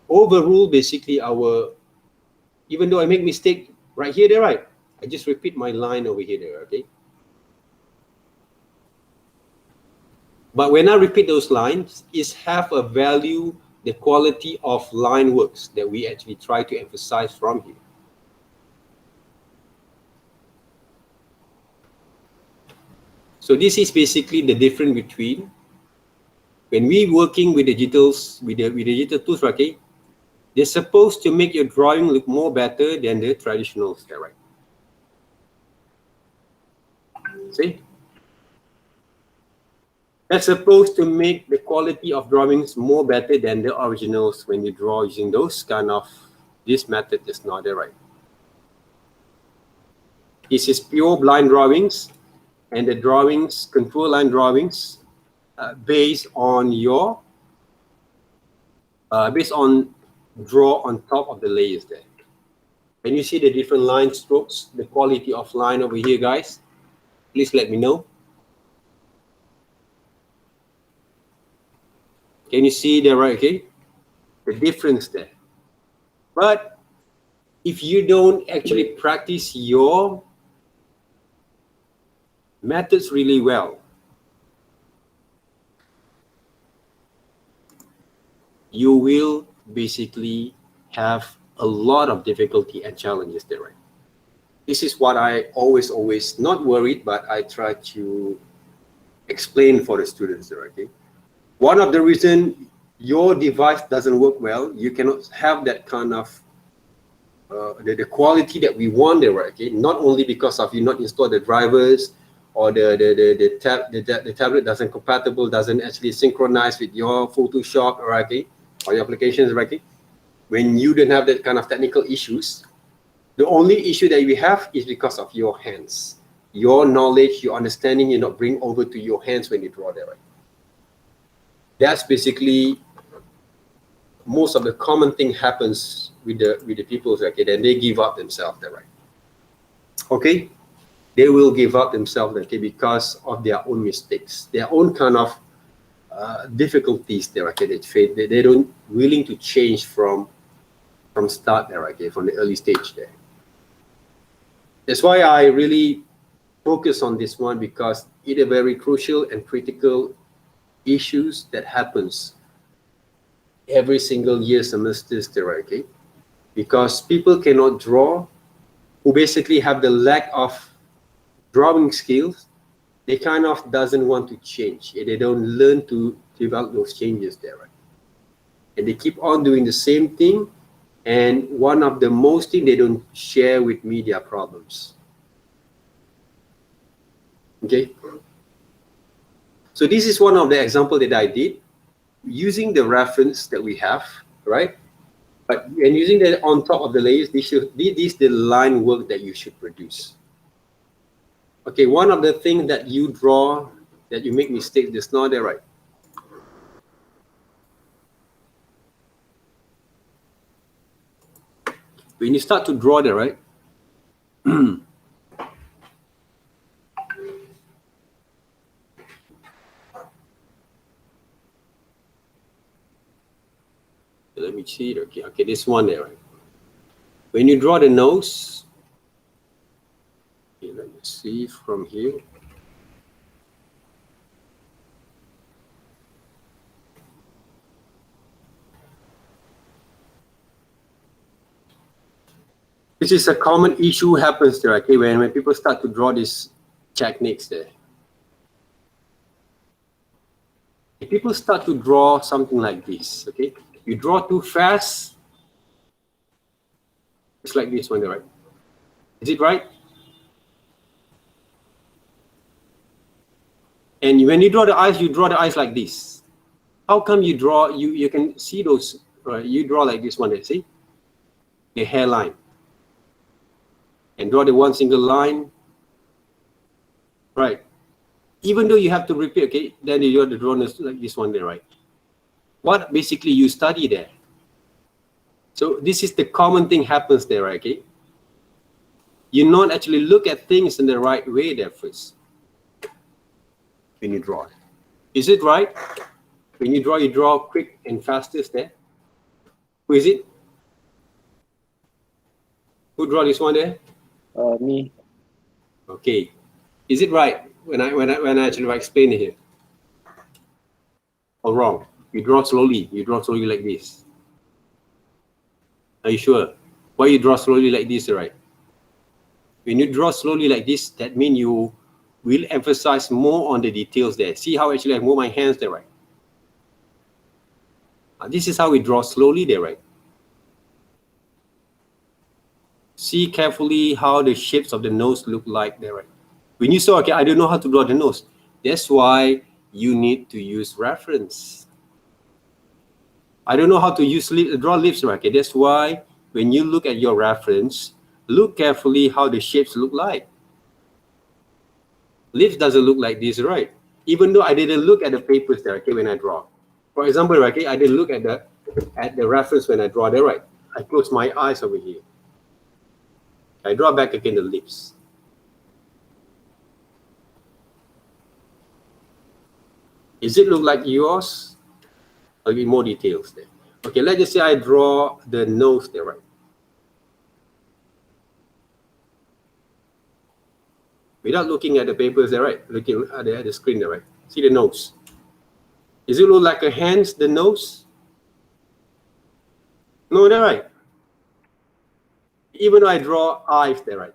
overrule basically our, even though I make mistake right here, there, right? I just repeat my line over here, there, okay? But when I repeat those lines, is have a value, the quality of line works that we actually try to emphasize from here. So this is basically the difference between when we working with digitals, with the digital tools, okay, they're supposed to make your drawing look more better than the traditional style, right? See? That's supposed to make the quality of drawings more better than the originals when you draw using those kind of, this method is not the right. This is pure blind drawings, and the drawings, control line drawings, based on your, based on draw on top of the layers there. When you see the different line strokes, the quality of line over here, guys, please let me know. Can you see there, right? Okay, the difference there. But if you don't actually practice your methods really well, you will basically have a lot of difficulty and challenges there, right? This is what I always not worried, but I try to explain for the students there, okay? One of the reasons your device doesn't work well, you cannot have that kind of the quality that we want there, right? Okay, not only because of you not install the drivers, or the tablet doesn't compatible, doesn't actually synchronize with your Photoshop, right? Okay, or your applications, right? Okay, when you don't have that kind of technical issues, the only issue that we have is because of your hands, your knowledge, your understanding, you not bring over to your hands when you draw there, right? That's basically most of the common thing happens with the people, okay, then they give up themselves there, right? Okay, they will give up themselves, okay, because of their own mistakes, their own kind of difficulties there, okay, they don't willing to change from start there, okay, from the early stage there. That's why I really focus on this one, because it is very crucial and critical issues that happens every single year semesters there, okay? Because people cannot draw, who basically have the lack of drawing skills, they kind of doesn't want to change. They don't learn to develop those changes there, right? And they keep on doing the same thing. And one of the most thing, they don't share with me their problems. Okay. So this is one of the example that I did using the reference that we have, right? But and using that on top of the layers, this is the line work that you should produce. Okay, one of the things that you draw, that you make mistakes, that's not there, right? When you start to draw there, right? Let me see it. Okay, this one there, right? When you draw the nose, okay, let me see from here. This is a common issue happens there, okay, when people start to draw these techniques there. If people start to draw something like this, okay, you draw too fast, it's like this one there, right? Is it right? And when you draw the eyes like this. How come you draw, you can see those, right? You draw like this one there, see? The hairline. And draw the one single line, right? Even though you have to repeat, okay, then you have to draw like this one there, right? What basically you study there. So this is the common thing happens there, right? Okay? You not actually look at things in the right way there first when you draw. Is it right? When you draw quick and fastest there. Who is it? Who draw this one there? Me. Okay. Is it right when I actually explain it here? or wrong? You draw slowly. You draw slowly like this. Are you sure? Why you draw slowly like this, right? When you draw slowly like this, that means you will emphasize more on the details there. See how actually I move my hands there, right? This is how we draw slowly there, right? See carefully how the shapes of the nose look like there, right? When you saw, okay, I don't know how to draw the nose. That's why you need to use reference. I don't know how to draw lips, right? Okay, that's why when you look at your reference, look carefully how the shapes look like. Lips doesn't look like this, right? Even though I didn't look at the papers there, okay, when I draw. For example, okay, I didn't look at the reference when I draw there, right? I close my eyes over here. I draw back again the lips. Does it look like yours? I'll give more details there. Okay, let's just say I draw the nose there, right? Without looking at the papers there, right? Looking at the screen there, right? See the nose. Does it look like a hand, the nose? No, they're right. Even though I draw eyes there, right?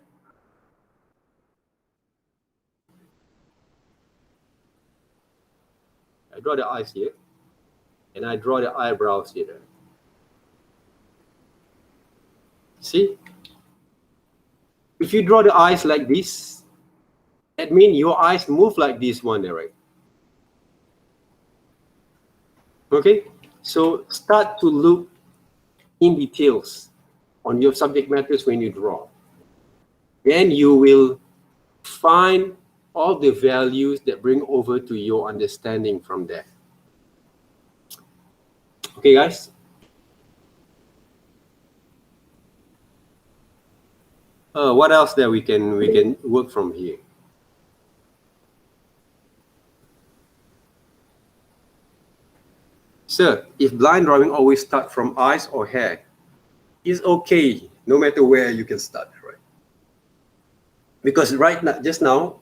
I draw the eyes here, and I draw the eyebrows here. See? If you draw the eyes like this, that means your eyes move like this one there, right? Okay? So start to look in details on your subject matters when you draw. Then you will find all the values that bring over to your understanding from there. Okay, guys? What else that we can work from here? Sir, if blind drawing always start from eyes or hair, it's okay, no matter where you can start, right? Because right now, just now,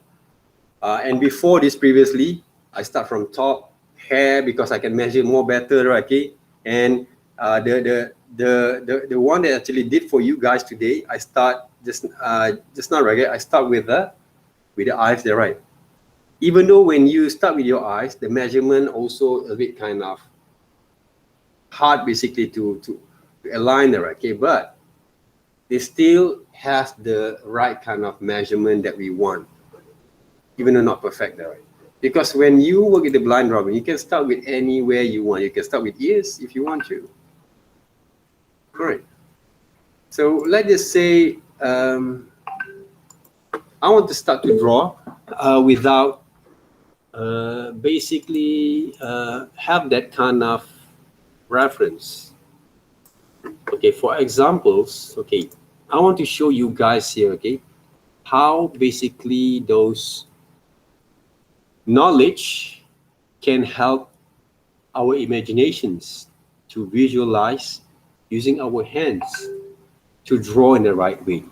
and before this previously, I start from top, hair, because I can measure more better, right? Okay? And the one that I actually did for you guys today, I start just now, right? I start with the eyes there, right? Even though when you start with your eyes, the measurement also a bit kind of hard, basically to align there, okay? But they still has the right kind of measurement that we want, even though not perfect there, right? Because when you work with the blind drawing, you can start with anywhere you want. You can start with ears if you want to. All right. So let's just say I want to start to draw without basically have that kind of reference. Okay, for examples, okay, I want to show you guys here, okay, how basically those knowledge can help our imaginations to visualize using our hands to draw in the right way.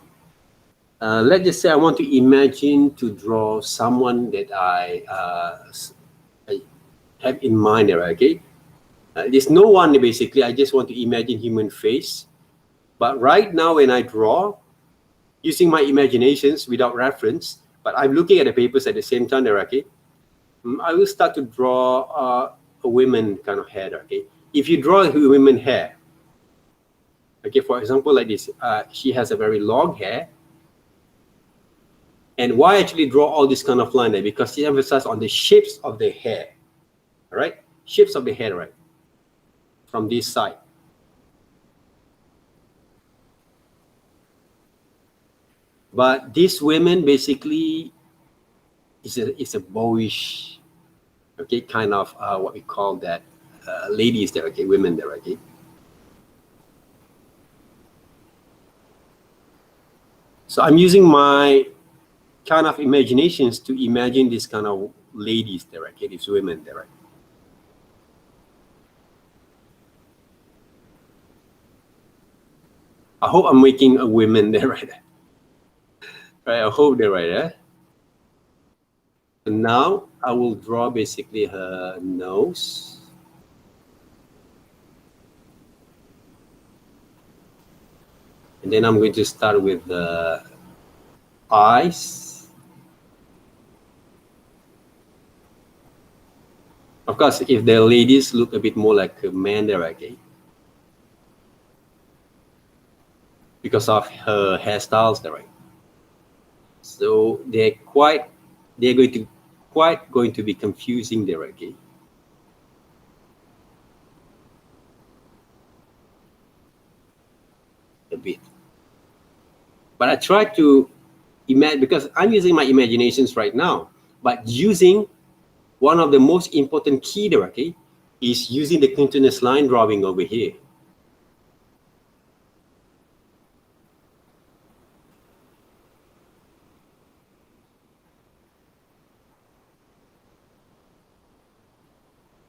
Let's just say I want to imagine to draw someone that I have in mind there, okay? There's no one basically, I just want to imagine human face. But right now when I draw, using my imaginations without reference, but I'm looking at the papers at the same time there, okay? I will start to draw a woman kind of hair, okay? If you draw a woman hair, okay, for example, like this, she has a very long hair. And why actually draw all this kind of line there? Because she emphasizes on the shapes of the hair, all right? Shapes of the hair, right? From this side. But this women basically is a boyish, okay, kind of what we call that ladies there, okay, women there, okay. So I'm using my kind of imaginations to imagine this kind of ladies there, okay, these women there, right. I hope I'm making a woman there, right? Right, I hope they're right, eh? And now I will draw basically her nose. And then I'm going to start with the eyes. Of course, if the ladies look a bit more like a man there, okay, because of her hairstyles there, right? So they're going to be confusing there, okay? A bit. But I try to imagine, because I'm using my imaginations right now, but using one of the most important key there, okay, is using the Quintinus line drawing over here.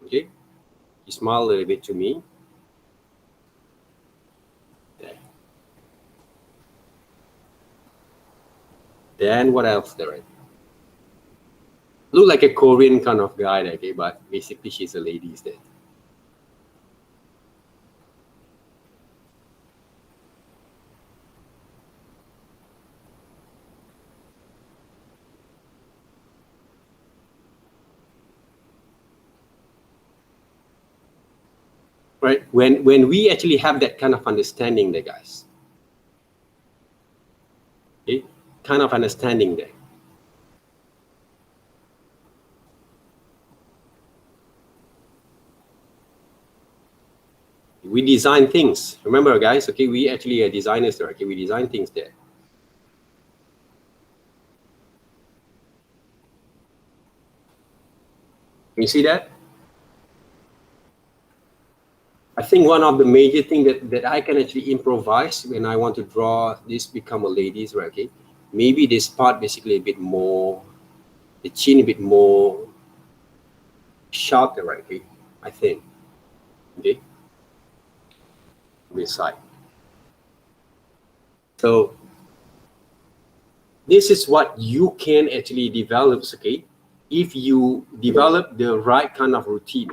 Okay, you smile a little bit to me. There. Then what else there? Right? Look like a Korean kind of guy, okay, but basically she's a lady instead. Right? When we actually have that kind of understanding there, guys. Okay? Kind of understanding there. We design things. Remember, guys, okay, we actually are designers there, okay? We design things there. You see that? I think one of the major things that I can actually improvise when I want to draw this become a ladies, right? Okay, maybe this part basically a bit more, the chin a bit more sharp, right? Okay, I think. Okay, this side. So this is what you can actually develop, okay, if you develop the right kind of routine.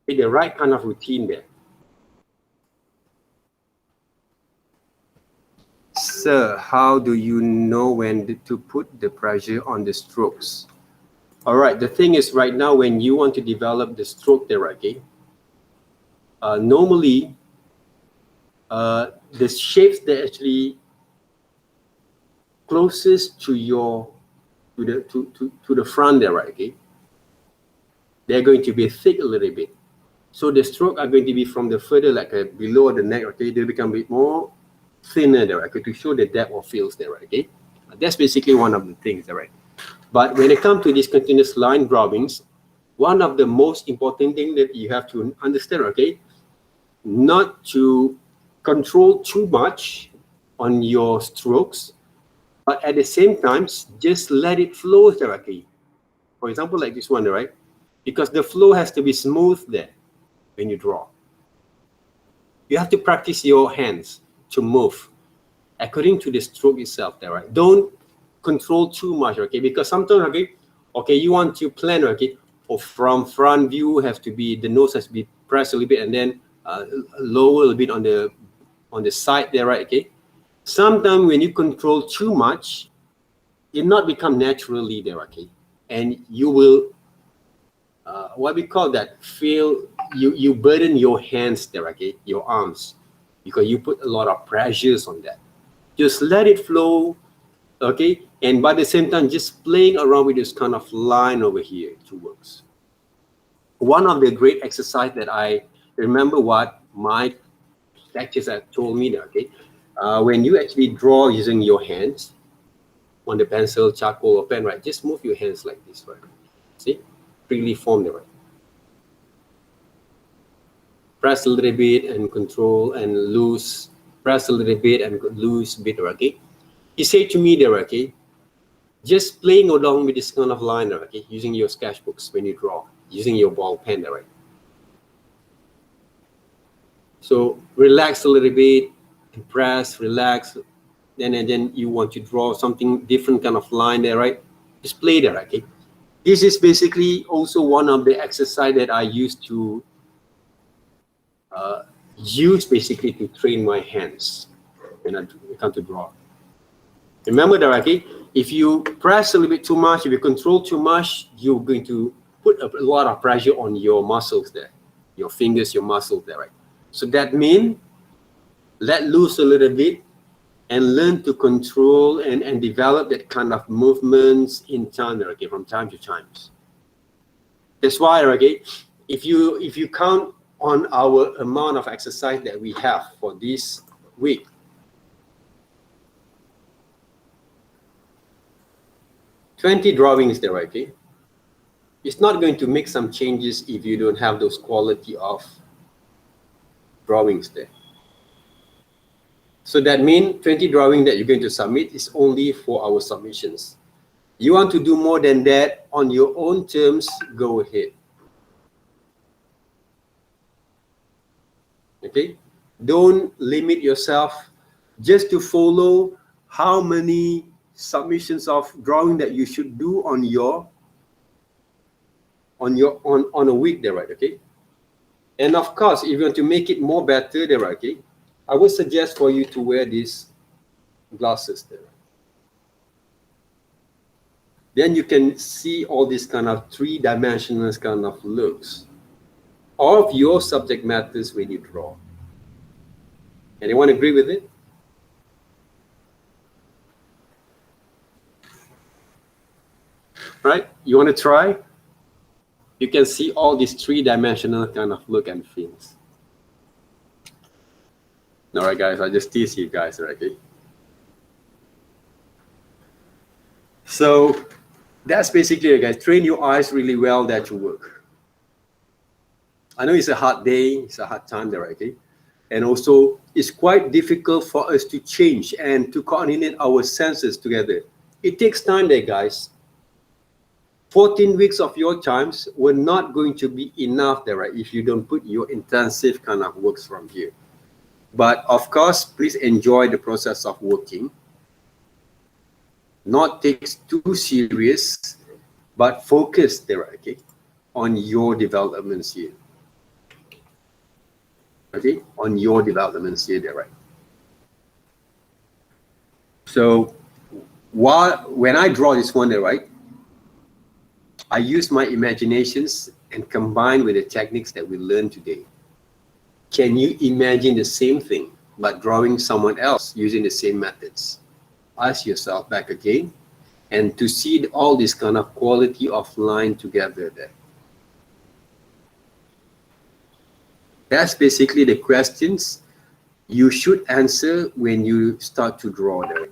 Okay, the right kind of routine there. Sir, how do you know when to put the pressure on the strokes? All right, the thing is right now when you want to develop the stroke there, okay, normally the shapes that actually closest to your to the front there, right, okay, they're going to be thick a little bit. So the stroke are going to be from the further like below the neck, okay, they become a bit more thinner there, okay, to show the depth of fields there, okay. That's basically one of the things there, right. But when it comes to these continuous line drawings, one of the most important thing that you have to understand, okay, not to control too much on your strokes, but at the same time, just let it flow there, okay. For example, like this one, right? Because the flow has to be smooth there when you draw. You have to practice your hands to move according to the stroke itself there, right? Don't control too much, okay? Because sometimes, okay, you want to plan, okay, or from front view has to be, the nose has to be pressed a little bit and then lower a little bit on the side there, right, okay? Sometimes when you control too much, it not become naturally there, okay? And you will, what we call that, feel, you burden your hands there, okay, your arms, because you put a lot of pressures on that. Just let it flow, okay, and by the same time, just playing around with this kind of line over here to works. One of the great exercise that I remember what my lectures have told me that, okay, when you actually draw using your hands on the pencil, charcoal, or pen, right, just move your hands like this, right? See, freely form there, right? Press a little bit and control and loose. Press a little bit and loose bit, okay? You say to me there, okay, just playing along with this kind of line, okay, using your sketchbooks when you draw, using your ball pen, right? So relax a little bit, and press, relax, and then you want to draw something different kind of line there, right? Just play there, okay? This is basically also one of the exercise that I used to used basically to train my hands when I come to draw. Remember that, okay? If you press a little bit too much, if you control too much, you're going to put a lot of pressure on your muscles there, your fingers, your muscles there, right? So that means let loose a little bit and learn to control and develop that kind of movements in time, okay, from time to time. That's why, okay, if you count on our amount of exercise that we have for this week, $20 drawings there, okay? It's not going to make some changes if you don't have those quality of drawings there. So that means 20 drawings that you're going to submit is only for our submissions. You want to do more than that on your own terms, go ahead. Okay? Don't limit yourself just to follow how many submissions of drawing that you should do on a week there, right? Okay? And of course, if you want to make it more better there, right? Okay, I would suggest for you to wear these glasses there. Then you can see all these kind of three-dimensional kind of looks of your subject matters when you draw. Anyone agree with it? Right? You want to try? You can see all these three-dimensional kind of look and feels. All right, guys, I just tease you guys, okay? So that's basically it, guys. Train your eyes really well that you work. I know it's a hard day, it's a hard time there, okay? And also, it's quite difficult for us to change and to coordinate our senses together. It takes time there, guys. 14 weeks of your times were not going to be enough there, right, if you don't put your intensive kind of works from here. But of course, please enjoy the process of working. Not take too serious, but focus there, okay, on your developments here. Okay, on your developments here there, right? So when I draw this one there, right, I use my imaginations and combine with the techniques that we learned today. Can you imagine the same thing but drawing someone else using the same methods? Ask yourself back again, and to see all this kind of quality of line together there. That's basically the questions you should answer when you start to draw there.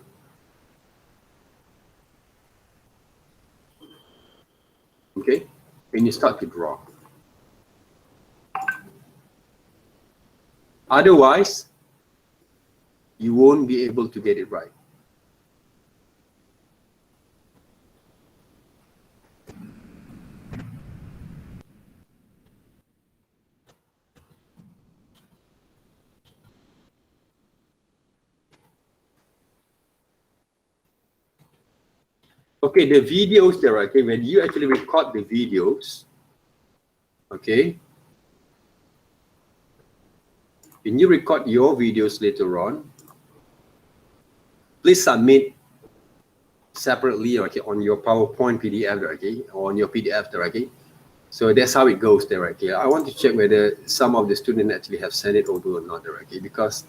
Okay, when you start to draw. Otherwise, you won't be able to get it right. Okay, the videos there, okay, when you actually record the videos, okay, when you record your videos later on, please submit separately, okay, on your PowerPoint PDF, okay, or on your PDF there, okay. So that's how it goes there, okay. I want to check whether some of the students actually have sent it over or not, okay, because,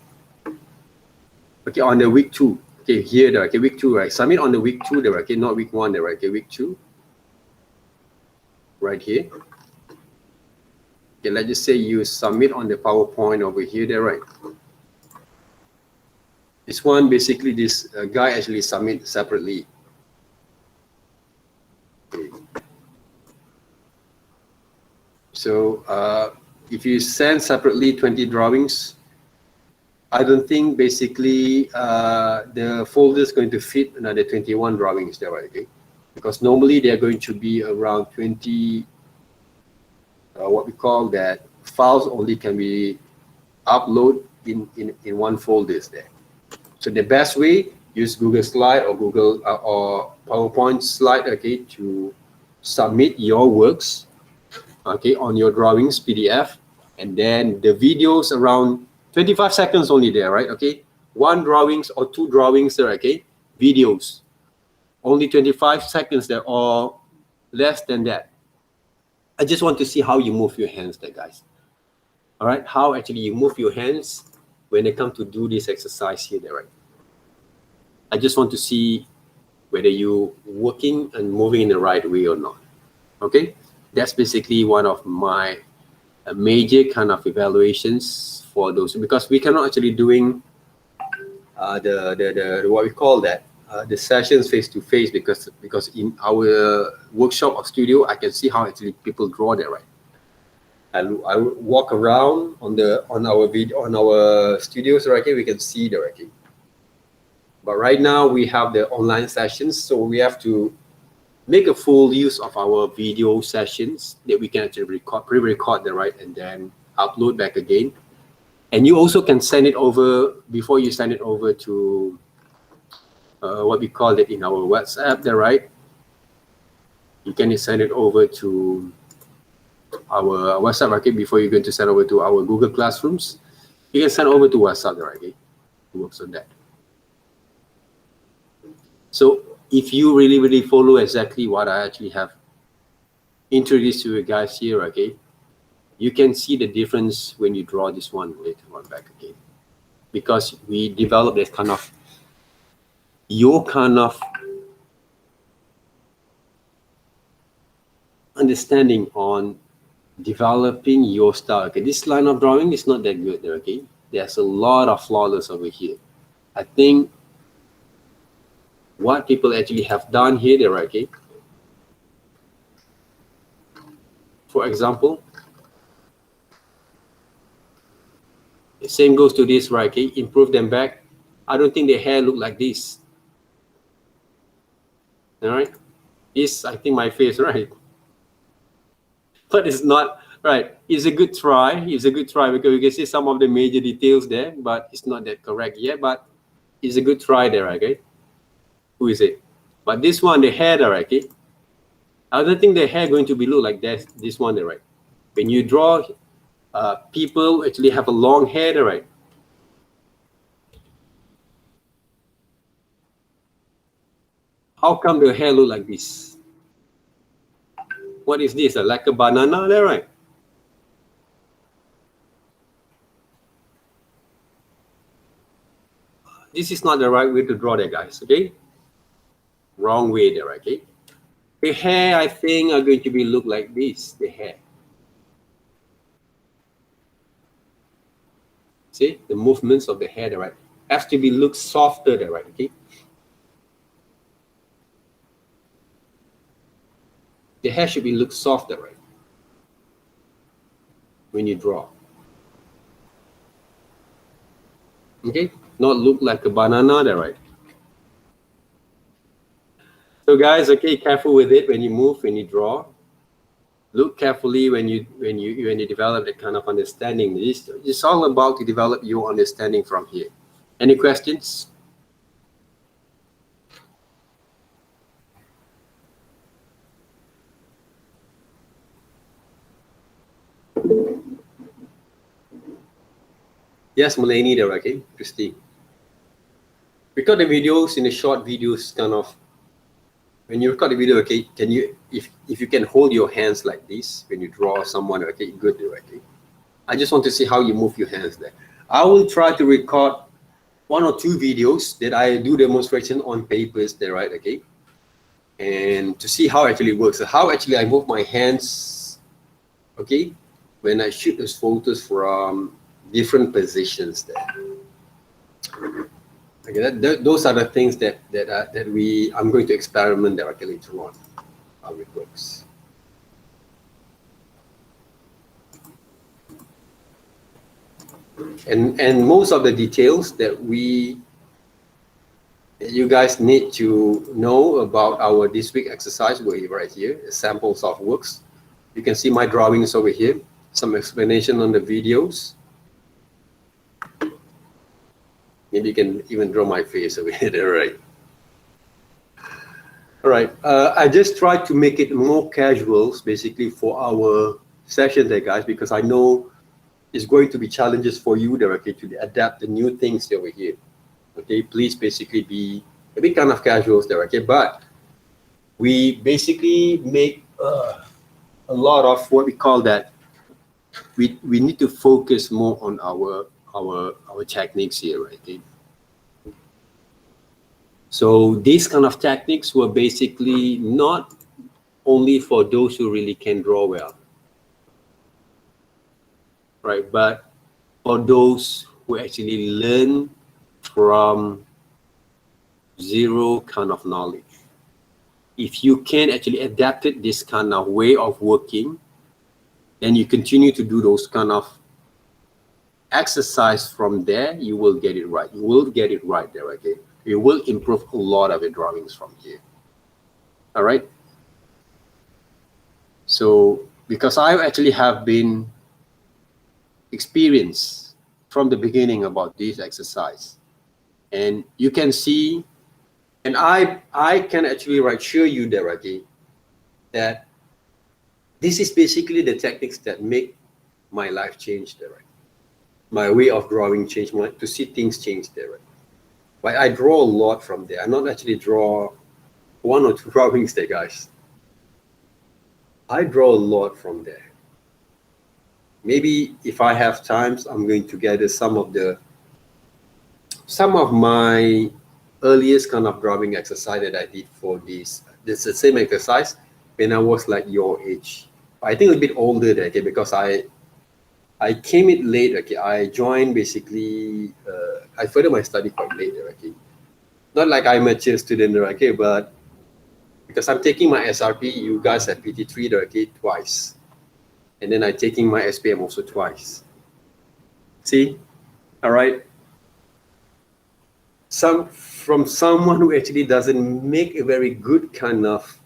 okay, on the week 2, okay, here there, okay, week 2, right, submit on the week 2 there, okay, not week 1 there, okay, week 2, right here. Okay, let's just say you submit on the PowerPoint over here there, right. This one, basically, this guy actually submit separately. Okay. So if you send separately 20 drawings, I don't think basically the folder is going to fit another 21 drawings there, right? Okay? Because normally they're going to be around 20, what we call that, files only can be uploaded in one folder there. So the best way, use Google Slide or Google or PowerPoint slide, okay, to submit your works, okay, on your drawings PDF, and then the videos around 25 seconds only there, right? Okay, one drawings or two drawings there, okay? Videos, only 25 seconds there or less than that. I just want to see how you move your hands there, guys. All right, how actually you move your hands when they come to do this exercise here there, right? I just want to see whether you working and moving in the right way or not. Okay, that's basically one of my major kind of evaluations for those, because we cannot actually doing the what we call that the sessions face to face, because in our workshop or studio I can see how actually people draw there, right? I walk around on our studios, right? Okay, we can see directly. But right now we have the online sessions, so we have to make a full use of our video sessions that we can actually pre-record the right, and then upload back again. And you also can send it over before you send it over to what we call it in our WhatsApp there, right? You can send it over to our WhatsApp, okay? Before you're going to send over to our Google Classrooms, you can send over to WhatsApp there, okay? It works on that. So if you really follow exactly what I actually have introduced to you guys here, okay, you can see the difference when you draw this one later on back again, because we develop this kind of your kind of understanding on developing your style. Okay, this line of drawing is not that good there, okay? There's a lot of flaws over here. I think what people actually have done here there, okay? For example, the same goes to this, right? Okay, improve them back. I don't think the hair look like this. All right, this I think my face, right? But it's not right. It's a good try. It's a good try, because you can see some of the major details there, but it's not that correct yet. But it's a good try there, okay? Who is it? But this one, the hair there, okay? I don't think the hair going to be look like that. This one there, right? When you draw, people actually have a long hair there, right? How come the hair look like this? What is this? Like a banana there, right? This is not the right way to draw that, guys, okay? Wrong way there, okay? The hair, I think, are going to be look like this, the hair. See, the movements of the hair there, right? Has to be look softer there, right, okay? The hair should be look softer, right? When you draw. Okay? Not look like a banana there, right? So guys, okay, careful with it when you move, when you draw. Look carefully when you develop that kind of understanding. It's all about to develop your understanding from here. Any questions? Yes, Mulaney there, okay, Christine. Record the videos in the short videos, kind of. When you record the video, okay, can you, if you can hold your hands like this when you draw someone, okay, good, okay. I just want to see how you move your hands there. I will try to record 1 or 2 videos that I do demonstration on papers there, right, okay, and to see how it actually works, how actually I move my hands, okay, when I shoot those photos from different positions there. Okay, those are the things that I'm going to experiment directly later on, how it works. And most of the details that you guys need to know about our this week exercise were right here, samples of works. You can see my drawings over here, some explanation on the videos. Maybe you can even draw my face over here, right? All right, I just tried to make it more casual, basically, for our session there, guys, because I know it's going to be challenges for you there, okay, to adapt the new things over here. Okay, please basically be a bit kind of casuals there, okay, but we basically make a lot of what we call that we need to focus more on our techniques here, right? Okay? So these kind of techniques were basically not only for those who really can draw well, right? But for those who actually learn from zero kind of knowledge. If you can actually adapt it, this kind of way of working, then you continue to do those kind of exercise from there, you will get it right. You will get it right there, okay? You will improve a lot of your drawings from here. All right? So, because I actually have been experienced from the beginning about this exercise, and you can see, and I can actually show you there, okay, that this is basically the techniques that make my life change there, right? My way of drawing change, to see things change there, right? But I draw a lot from there. I not actually draw one or two drawings there, guys. I draw a lot from there. Maybe if I have times, I'm going to gather some of my earliest kind of drawing exercise that I did for this. This is the same exercise when I was like your age. I think a bit older there, okay, because I came in late, okay. I joined basically, I furthered my study quite late, okay. Not like I'm a mature student, okay, but because I'm taking my SRP, you guys have PT3, okay, twice. And then I'm taking my SPM also twice. See? All right? From someone who actually doesn't make a very good kind of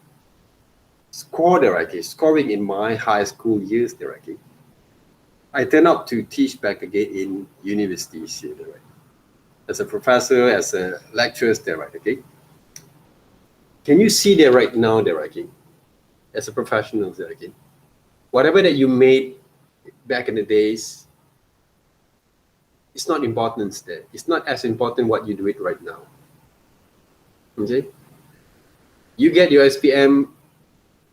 score there, okay, scoring in my high school years there, okay. I turned out to teach back again in universities here, right? As a professor, as a lecturer there, right? Okay. Can you see there right now there, okay? As a professional there, okay? Whatever that you made back in the days, it's not important there. It's not as important what you do it right now. Okay. You get your SPM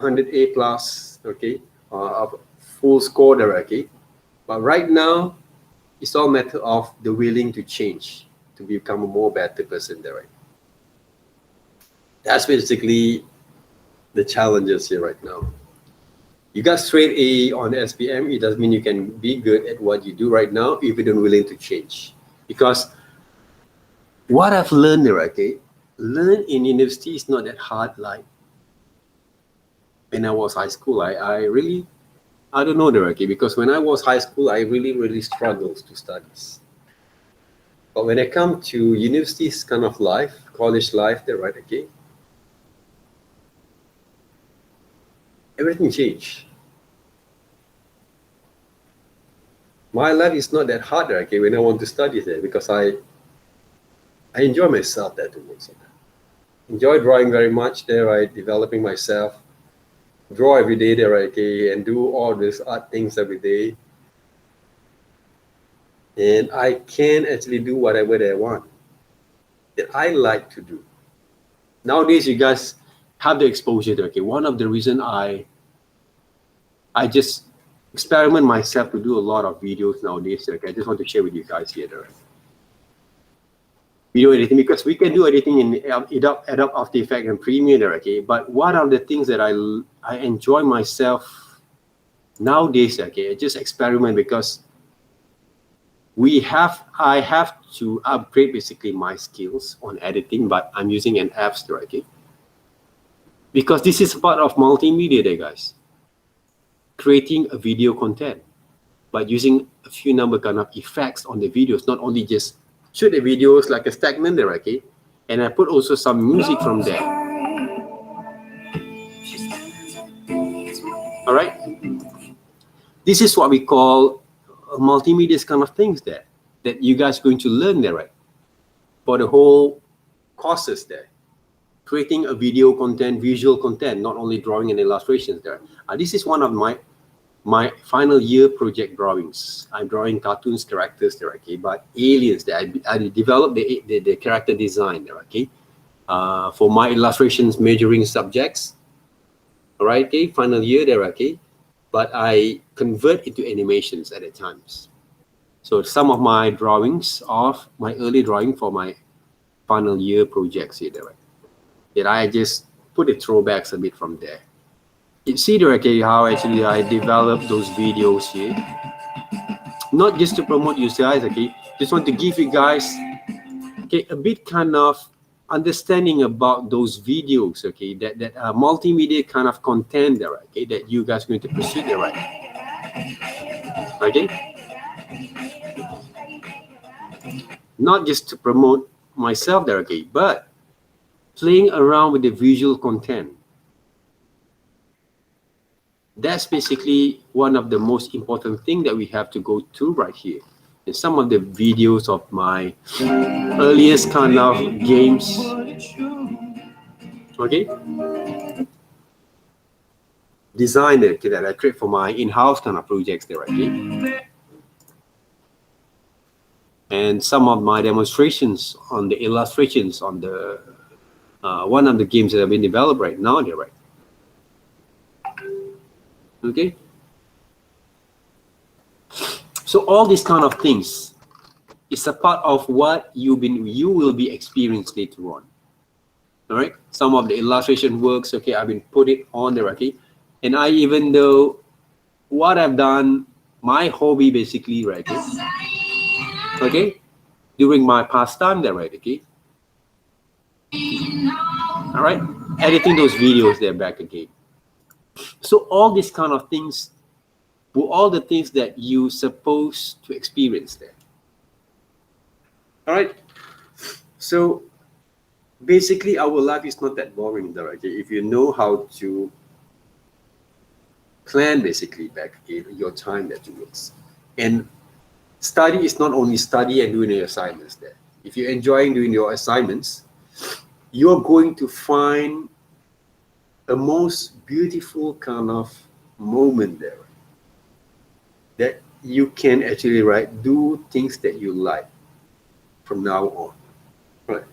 100A plus, okay, full score there, okay. But right now, it's all a matter of the willing to change, to become a more better person there, right? That's basically the challenges here right now. You got straight A on SPM, it doesn't mean you can be good at what you do right now if you're not willing to change. Because what I've learned there, okay, learn in university is not that hard like when I was high school. I don't know there, okay, because when I was high school, I really struggled to studies. But when I come to university's kind of life, college life, there, right, okay, everything changed. My life is not that hard there, okay, when I want to study there, because I enjoy myself there too much. Enjoy drawing very much there, right, developing myself. Draw every day there, okay, and do all these art things every day. And I can actually do whatever I want that I like to do. Nowadays, you guys have the exposure there, okay. One of the reasons I just experiment myself to do a lot of videos nowadays, okay. I just want to share with you guys here, right? Video editing, because we can do editing in Adobe After Effects and Premiere, okay. But one of the things that I enjoy myself nowadays, okay, I just experiment because I have to upgrade basically my skills on editing, but I'm using an apps, okay. Because this is part of multimedia there, guys. Creating a video content, but using a few number kind of effects on the videos, not only just shoot the videos like a stagnant there, okay? And I put also some music from there. All right? This is what we call multimedia kind of things there, that you guys are going to learn there, right? For the whole courses there. Creating a video content, visual content, not only drawing and illustrations there. This is one of my my final year project drawings. I'm drawing cartoons, characters there, okay, but aliens there. I developed the character design there, okay, for my illustrations measuring subjects. All right, okay, final year there, okay, but I convert into animations at the times. So some of my drawings of my early drawing for my final year projects here, right? That I just put the throwbacks a bit from there. You see there, okay, how actually I developed those videos here. Not just to promote you guys, okay, just want to give you guys, okay, a bit kind of understanding about those videos, okay, that multimedia kind of content there, okay, that you guys are going to pursue there, right? Okay, not just to promote myself there, okay, but playing around with the visual content. That's basically one of the most important things that we have to go through right here. And some of the videos of my earliest kind of games, okay, design that I create for my in-house kind of projects there, okay. And some of my demonstrations on the illustrations on the one of the games that have been developed right now there, right? Okay. So all these kind of things is a part of what you will be experienced later on. All right. Some of the illustration works, okay, I've been put it on there, okay. And I, even though what I've done, my hobby basically, right? Okay, during my pastime there, right? Okay. All right, editing those videos there back again. So all these kind of things were all the things that you supposed to experience there. All right. So basically, our life is not that boring there, okay? If you know how to plan basically back in your time that you use. And study is not only study and doing your assignments there. If you're enjoying doing your assignments, you're going to find a most beautiful kind of moment there that you can actually, right, do things that you like from now on, right?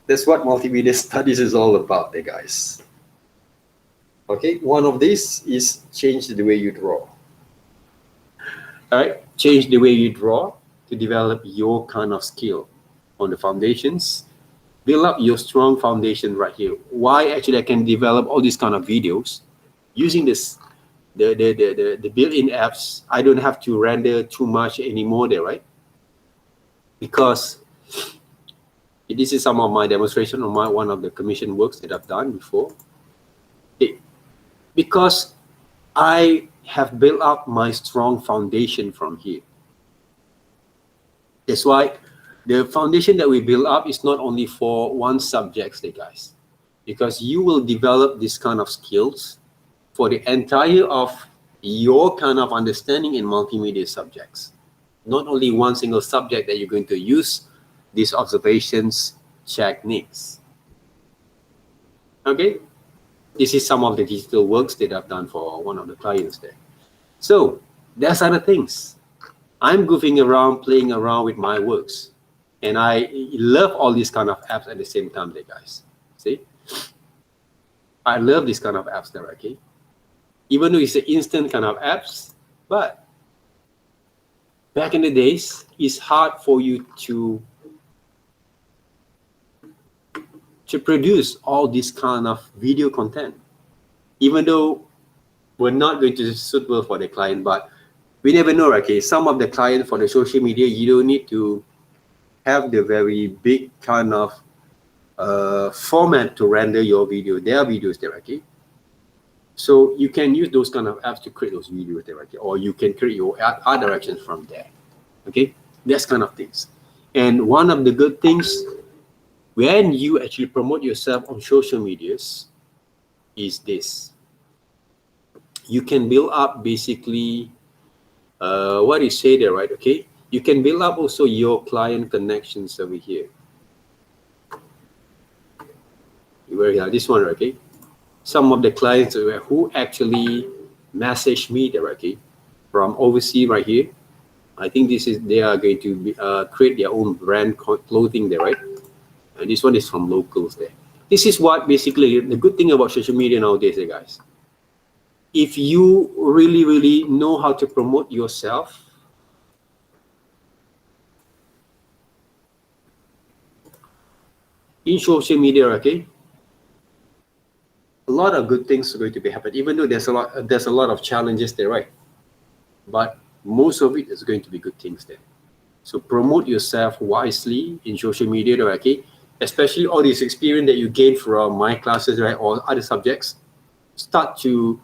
That's what multimedia studies is all about there, guys. Okay, one of these is change the way you draw. All right, change the way you draw to develop your kind of skill on the foundations. Build up your strong foundation right here. Why actually I can develop all these kind of videos using this the built-in apps. I don't have to render too much anymore there, right? Because this is some of my demonstration on one of the commission works that I've done before. Because I have built up my strong foundation from here. That's why the foundation that we build up is not only for one subject, guys, because you will develop this kind of skills for the entire of your kind of understanding in multimedia subjects. Not only one single subject that you're going to use these observations techniques. Okay, this is some of the digital works that I've done for one of the clients there. So there's other things. I'm goofing around, playing around with my works. And I love all these kind of apps at the same time there, guys. See? I love this kind of apps there, okay? Even though it's an instant kind of apps, but back in the days, it's hard for you to produce all this kind of video content. Even though we're not going to be suitable for the client, but we never know, okay? Some of the clients for the social media, you don't need to have the very big kind of format to render your video. There are videos there, okay? So you can use those kind of apps to create those videos there, okay? Or you can create your art directions from there, okay? That's kind of things. And one of the good things when you actually promote yourself on social medias is this. You can build up basically what you say there, right? Okay, you can build up also your client connections over here. Where you have this one, okay? Some of the clients who actually message me there, okay, from overseas right here. I think they are going to be, create their own brand clothing there, right? And this one is from locals there. This is what basically the good thing about social media nowadays, guys. If you really know how to promote yourself, in social media, okay, a lot of good things are going to be happening. Even though there's a lot of challenges there, right? But most of it is going to be good things there. So promote yourself wisely in social media, okay? Especially all this experience that you gain from my classes, right, or other subjects. Start to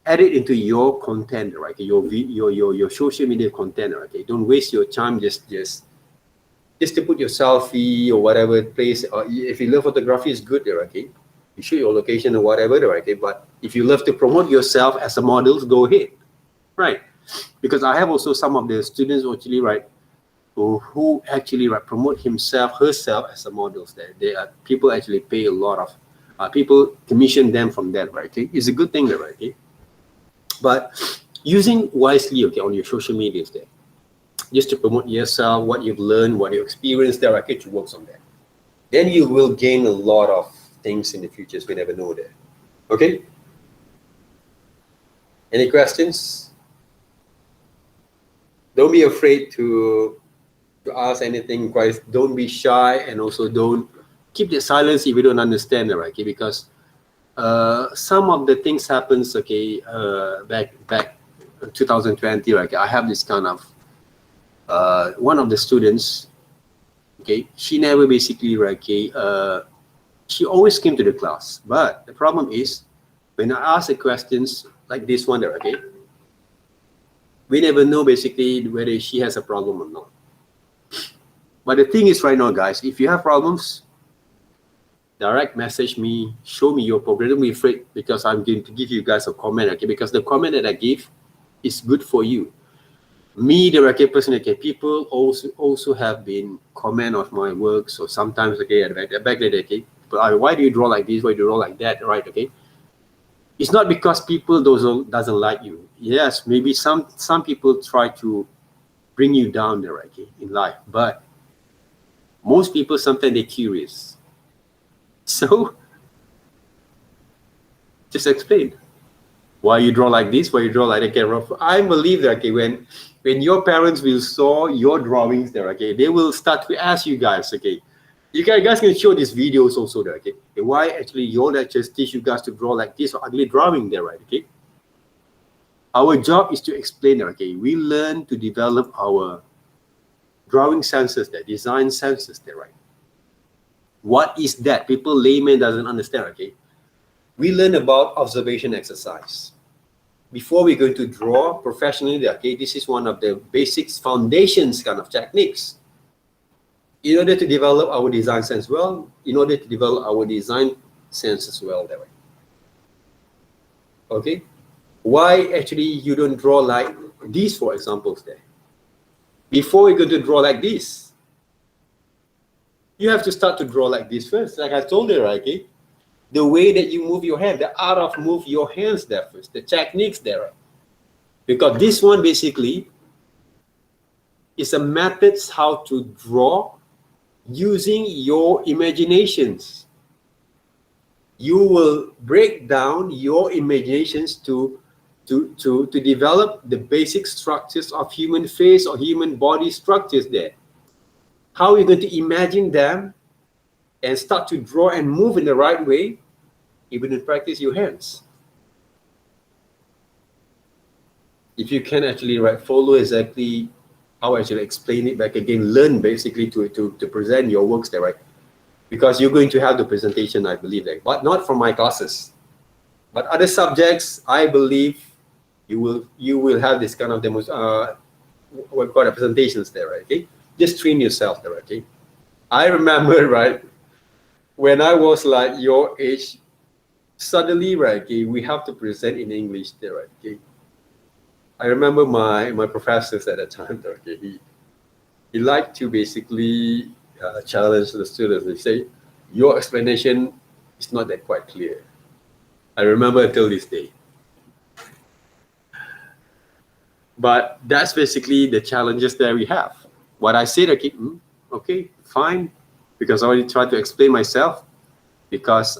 add it into your content, right? Your social media content, okay? Don't waste your time just to put your selfie or whatever place. Or if you love photography, it's good there, okay? You shoot your location or whatever, okay? But if you love to promote yourself as a model, go ahead, right? Because I have also some of the students actually, right, who actually promote herself as a models. There are people actually pay a lot of people commission them from that, right? Okay? It's a good thing there, right? Okay? But using wisely, okay, on your social medias there, just to promote yourself, what you've learned, what you experienced there, okay, to work on that. Then you will gain a lot of things in the future. We never know that. Okay. Any questions? Don't be afraid to ask anything. Don't be shy, and also don't keep the silence if you don't understand it, right? Okay? Because some of the things happens, okay, back 2020, right? I have this kind of one of the students, okay, she never basically, right, okay, she always came to the class, but the problem is when I ask the questions like this one there, okay, we never know basically whether she has a problem or not. But the thing is right now, guys, if you have problems, direct message me, show me your problem. Don't be afraid, because I'm going to give you guys a comment, okay? Because the comment that I give is good for you. Me, the okay, person, okay, people also have been comment of my work. So sometimes, okay, at the back there, okay, but why do you draw like this? Why do you draw like that? Right, okay. It's not because people doesn't like you. Yes, maybe some people try to bring you down there, okay, in life. But most people sometimes they're curious. So just explain why you draw like this, why you draw like that. Okay, I believe that, okay, when your parents will saw your drawings there, okay, they will start to ask you guys, okay, you guys can show these videos also there, okay, and why actually your lectures teach you guys to draw like this or ugly drawing there, right? Okay, our job is to explain there, okay. We learn to develop our drawing senses there, design senses there, right? What is that? People, layman doesn't understand, okay. We learn about observation exercise. Before we're going to draw professionally, okay, this is one of the basics, foundations kind of techniques. In order to develop our design sense well, in order to develop our design sense as well, that way. Okay? Why actually you don't draw like these, for examples there? Before you're going to draw like this, you have to start to draw like this first. Like I told you, right? Okay? The way that you move your hand, the art of move your hands there first, the techniques there. Right? Because this one basically is a method how to draw using your imaginations. You will break down your imaginations to develop the basic structures of human face or human body structures there. How are you going to imagine them and start to draw and move in the right way, even in practice your hands. If you can actually follow exactly how I actually explain it back again, learn basically to present your works there, right? Because you're going to have the presentation, I believe that, but not from my classes. But other subjects, I believe you will have this kind of demos, what kind of presentations there, right? Okay, just train yourself there, okay? I remember, right, when I was like your age, suddenly, right, okay, we have to present in English there, right, okay? I remember my professors at that time, okay, he liked to basically challenge the students. They say, your explanation is not that quite clear. I remember until this day. But that's basically the challenges that we have. What I said, okay, okay, fine, because I already tried to explain myself. Because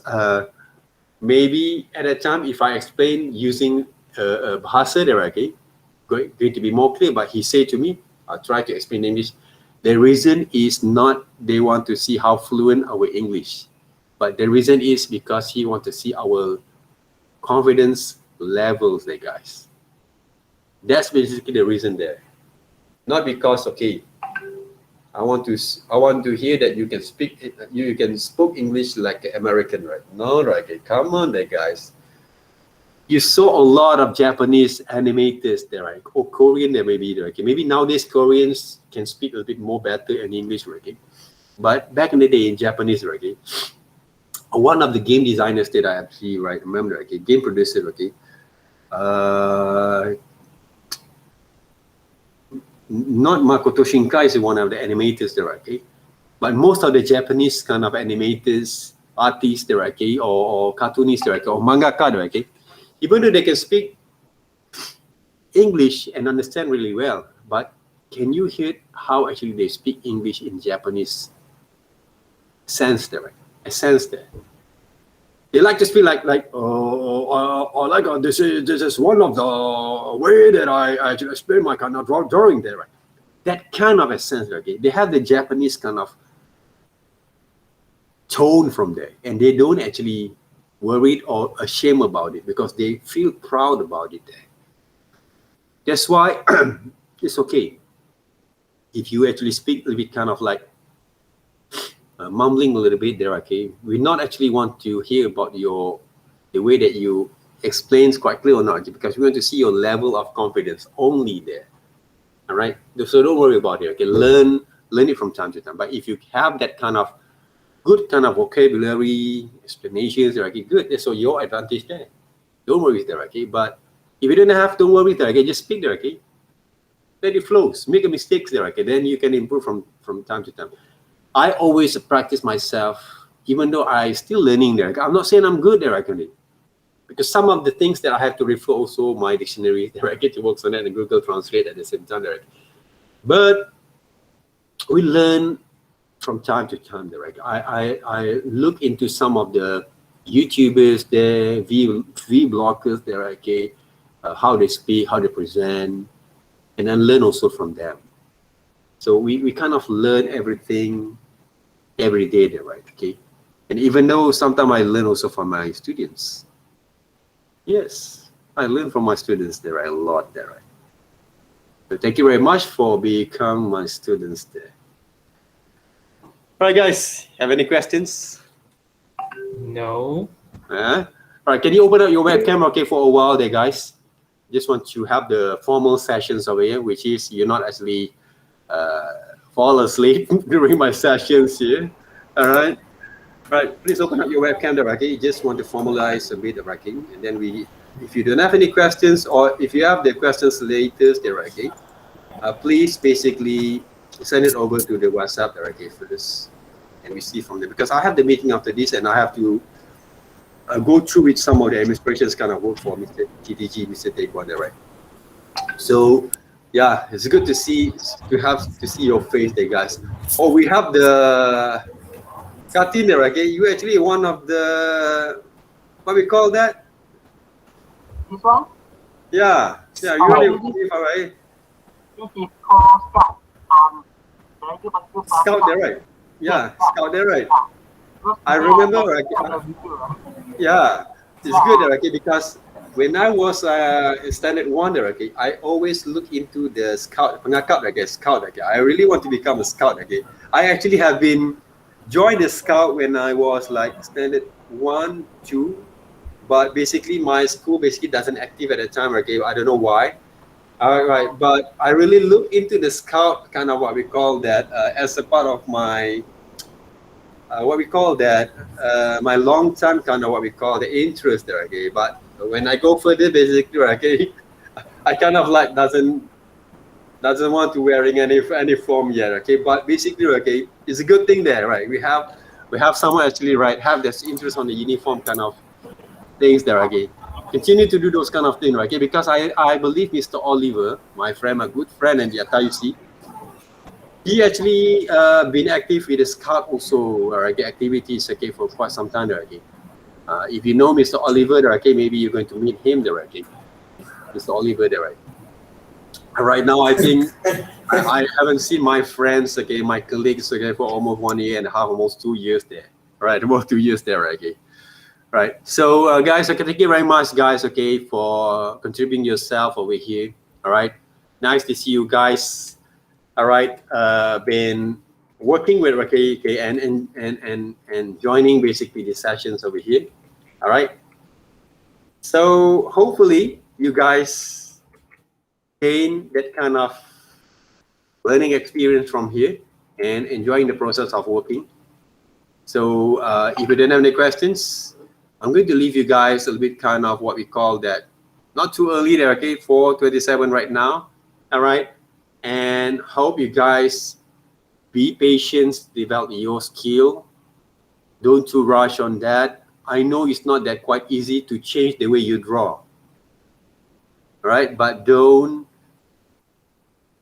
maybe at a time, if I explain using bahasa there, okay, going to be more clear. But he said to me, I'll try to explain English. The reason is not they want to see how fluent our English, but the reason is because he wants to see our confidence levels there, guys. That's basically the reason there. Not because, okay, I want to hear that you can speak English like an American, right? No, right? Okay, come on there, guys. You saw a lot of Japanese animators there, right? Or Korean there maybe there, okay? Maybe nowadays Koreans can speak a little bit more better in English, right? Okay? But back in the day in Japanese, right? Okay? One of the game designers that I actually remember, okay, game producer, okay, not Makoto Shinkai is one of the animators there, okay, but most of the Japanese kind of animators, artists there, okay, or cartoonists there, okay, or mangaka there, okay, even though they can speak English and understand really well, but can you hear how actually they speak English in Japanese sense there, right? A sense there. They like to speak like this is one of the way that I actually explain my kind of drawing there, right? That kind of a sense, okay? They have the Japanese kind of tone from there, and they don't actually worried or ashamed about it because they feel proud about it there. That's why it's okay if you actually speak a little bit kind of like mumbling a little bit there, okay? We not actually want to hear about the way that you explains quite clear or not, because we want to see your level of confidence only there. All right, so don't worry about it, okay? Learn it from time to time. But if you have that kind of good kind of vocabulary, explanations, okay, good. That's all your advantage there. Don't worry there, okay? But if you don't have, don't worry there, okay? Just speak there, okay? Let it flows. Make a mistakes there, okay? Then you can improve from time to time. I always practice myself, even though I still learning there. I'm not saying I'm good there, actually, because some of the things that I have to refer also my dictionary there, I get to work on that and Google Translate at the same time there. But we learn from time to time there. Right? I look into some of the YouTubers there, vloggers there, okay, how they speak, how they present, and then learn also from them. So we kind of learn everything every day there, right? Okay. And even though sometimes I learn also from my students. Yes, I learn from my students there a lot there, right? So thank you very much for becoming my students there. All right, guys, have any questions? No. All right, can you open up your webcam, okay, for a while there, guys? Just want to have the formal sessions over here, which is you're not actually fall asleep during my sessions here. All right. Right, please open up your webcam there, okay? You just want to formalize a bit of writing, and then if you don't have any questions, or if you have the questions later there, okay, please basically send it over to the WhatsApp there, okay, first, and we see from there, because I have the meeting after this, and I have to go through with some of the administration's kind of work for Mr. TTG, Mr. Taekwondo, right? So yeah, it's good to see your face there, guys. Oh, we have the Katin there, okay? You actually one of the, what we call that? This one? Yeah, you really, all right. This is called Scout. Scout there, right? Yeah, Scout there, right? I remember, right? Yeah, it's good there, okay? Because when I was standard 1 there, okay, I always look into the Scout, pengakap, okay, Scout, okay. I really want to become a Scout, okay. I actually have been joined the Scout when I was like standard 1, 2, but basically my school basically doesn't active at the time, okay, I don't know why. All right, but I really look into the Scout, kind of what we call that, as a part of my, my long time kind of what we call the interest there, okay, but when I go further, basically, okay, I kind of like doesn't want to wearing any form yet, okay, but basically, okay, it's a good thing there, right? We have someone actually, right, have this interest on the uniform kind of things there, okay. Continue to do those kind of things, right? Okay, because I believe Mr. Oliver, my friend, my good friend, and the you he actually been active with the Scout also, okay, activities, okay, for quite some time, okay. If you know Mr. Oliver, okay, maybe you're going to meet him there, okay. Mr. Oliver there, right? Right now, I think I haven't seen my friends, okay, my colleagues, okay, for almost 1 year and a half, almost 2 years there, right? Almost 2 years there, okay. Right. So, guys, okay, thank you very much, guys, okay, for contributing yourself over here. All right. Nice to see you guys. All right. Been working with okay, and joining basically the sessions over here. All right. So hopefully you guys gain that kind of learning experience from here and enjoying the process of working. So if you don't have any questions, I'm going to leave you guys a little bit kind of what we call that, not too early there, okay, 4:27 right now, all right? And hope you guys be patient, develop your skill. Don't too rush on that. I know it's not that quite easy to change the way you draw, all right? But don't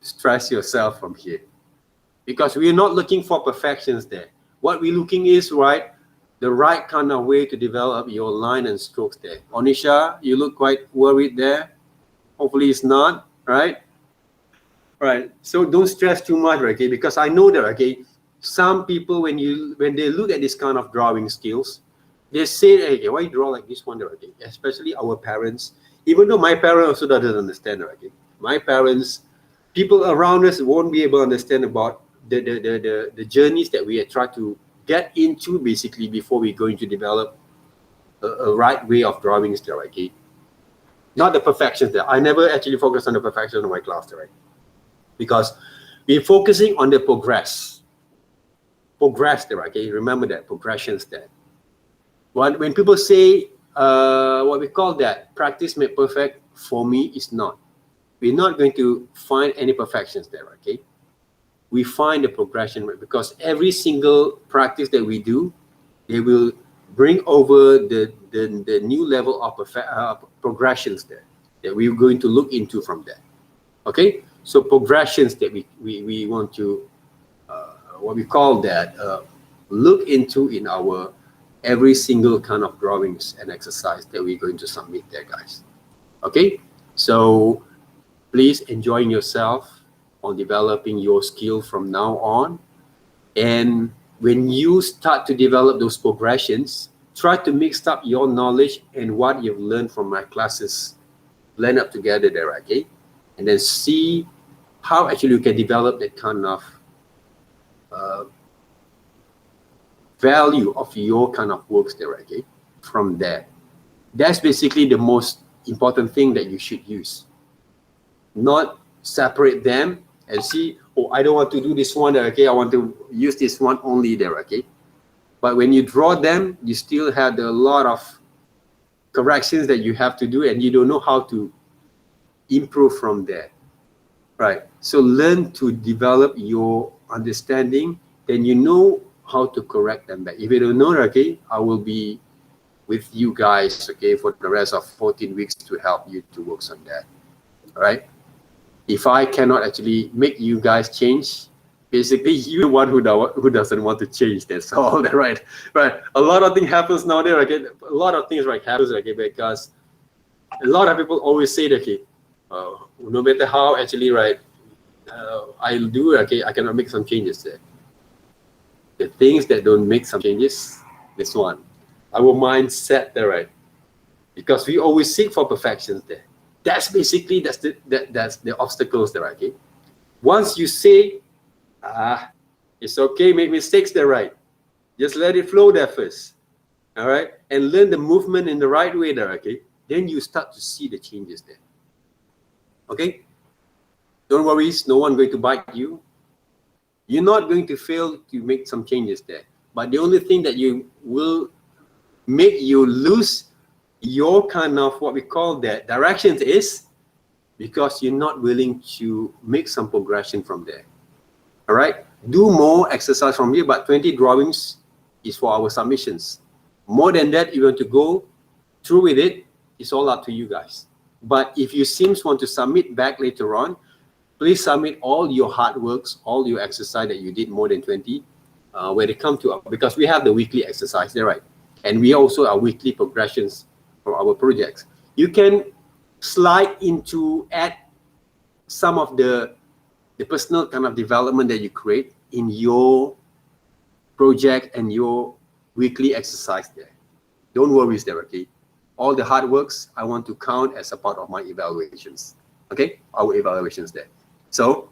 stress yourself from here because we're not looking for perfections there. What we're looking is, right, the right kind of way to develop your line and strokes there. Onisha, you look quite worried there. Hopefully it's not, right? Right. So don't stress too much, okay? Because I know that, okay, some people when they look at this kind of drawing skills, they say, hey, why you draw like this one, okay? Especially our parents. Even though my parents also doesn't understand, okay? My parents, people around us won't be able to understand about the journeys that we try to get into basically before we're going to develop a right way of drawing there, okay? Not the perfections there. I never actually focus on the perfection of my class there, right? Because we're focusing on the progress there, okay? Remember that, progressions there. When people say, what we call that, practice made perfect, for me, it's not. We're not going to find any perfections there, okay? We find the progression because every single practice that we do, they will bring over the new level of progressions there that we're going to look into from there. Okay, so progressions that we want to what we call that look into in our every single kind of drawings and exercise that we're going to submit there, guys. Okay, so please enjoying yourself on developing your skill from now on. And when you start to develop those progressions, try to mix up your knowledge and what you've learned from my classes, blend up together there, okay? And then see how actually you can develop that kind of value of your kind of works there, okay? From there. That's basically the most important thing that you should use. Not separate them and see, oh, I don't want to do this one there, okay? I want to use this one only there, okay? But when you draw them, you still have a lot of corrections that you have to do and you don't know how to improve from there, right? So learn to develop your understanding, then you know how to correct them back. If you don't know, okay, I will be with you guys, okay, for the rest of 14 weeks to help you to work on that, all right? If I cannot actually make you guys change, basically you're the one who doesn't want to change. That's all, right? Right. A lot of things happens now there, okay? A lot of things right happens, okay? Because a lot of people always say that, okay, no matter how actually, right, I'll do, okay, I cannot make some changes there. The things that don't make some changes, this one, our mindset there, right? Because we always seek for perfections there. That's basically that's the obstacles there, okay? Once you say, it's okay, make mistakes there, right? Just let it flow there first, all right? And learn the movement in the right way there, okay? Then you start to see the changes there, okay? Don't worry, no one going to bite you. You're not going to fail to make some changes there. But the only thing that you will make you lose your kind of what we call that directions is because you're not willing to make some progression from there. All right, do more exercise from here, but 20 drawings is for our submissions. More than that, you want to go through with it, It's all up to you guys. But if you seems want to submit back later on, please submit all your hard works, all your exercise that you did more than 20 when it comes to, because we have the weekly exercise there, right? And we also have weekly progressions for our projects. You can slide into add some of the personal kind of development that you create in your project and your weekly exercise there. Don't worry there, okay? All the hard works I want to count as a part of my evaluations, okay? Our evaluations there. So,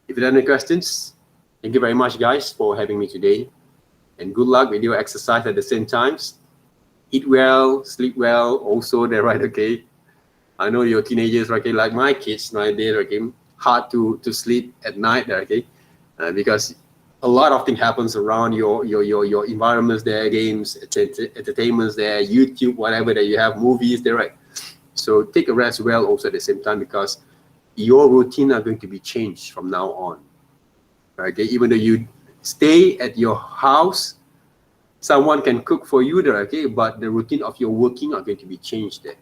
if you have any questions, thank you very much, guys, for having me today. And good luck with your exercise at the same times. Eat well, sleep well, also there, right, okay? I know you're teenagers, okay, like my kids nowadays, okay? Hard to sleep at night, okay? Because a lot of things happens around your environments there, games, entertainments there, YouTube, whatever that you have, movies there, right? So take a rest well also at the same time, because your routine are going to be changed from now on. Okay, even though you stay at your house, someone can cook for you there, okay, but the routine of your working are going to be changed there.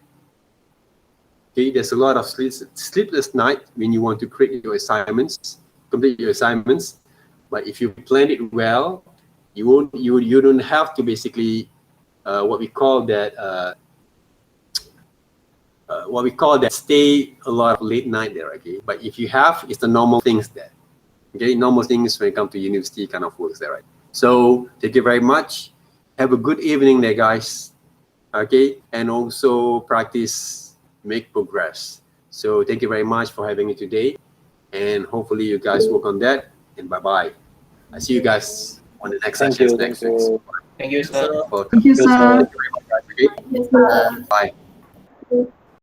Okay, there's a lot of sleepless night when you want to create your assignments, complete your assignments. But if you plan it well, you don't have to basically what we call that stay a lot of late night there, okay? But if you have, it's the normal things there. Okay, normal things when it comes to university kind of works there, right? So thank you very much. Have a good evening there, guys. Okay, and also practice, make progress. So thank you very much for having me today, and hopefully you guys work on that. And bye-bye. I see you guys on the next session next week. Thank you, sir. Thank you, sir. Thank you very much, guys. Okay? Yes, sir. Bye.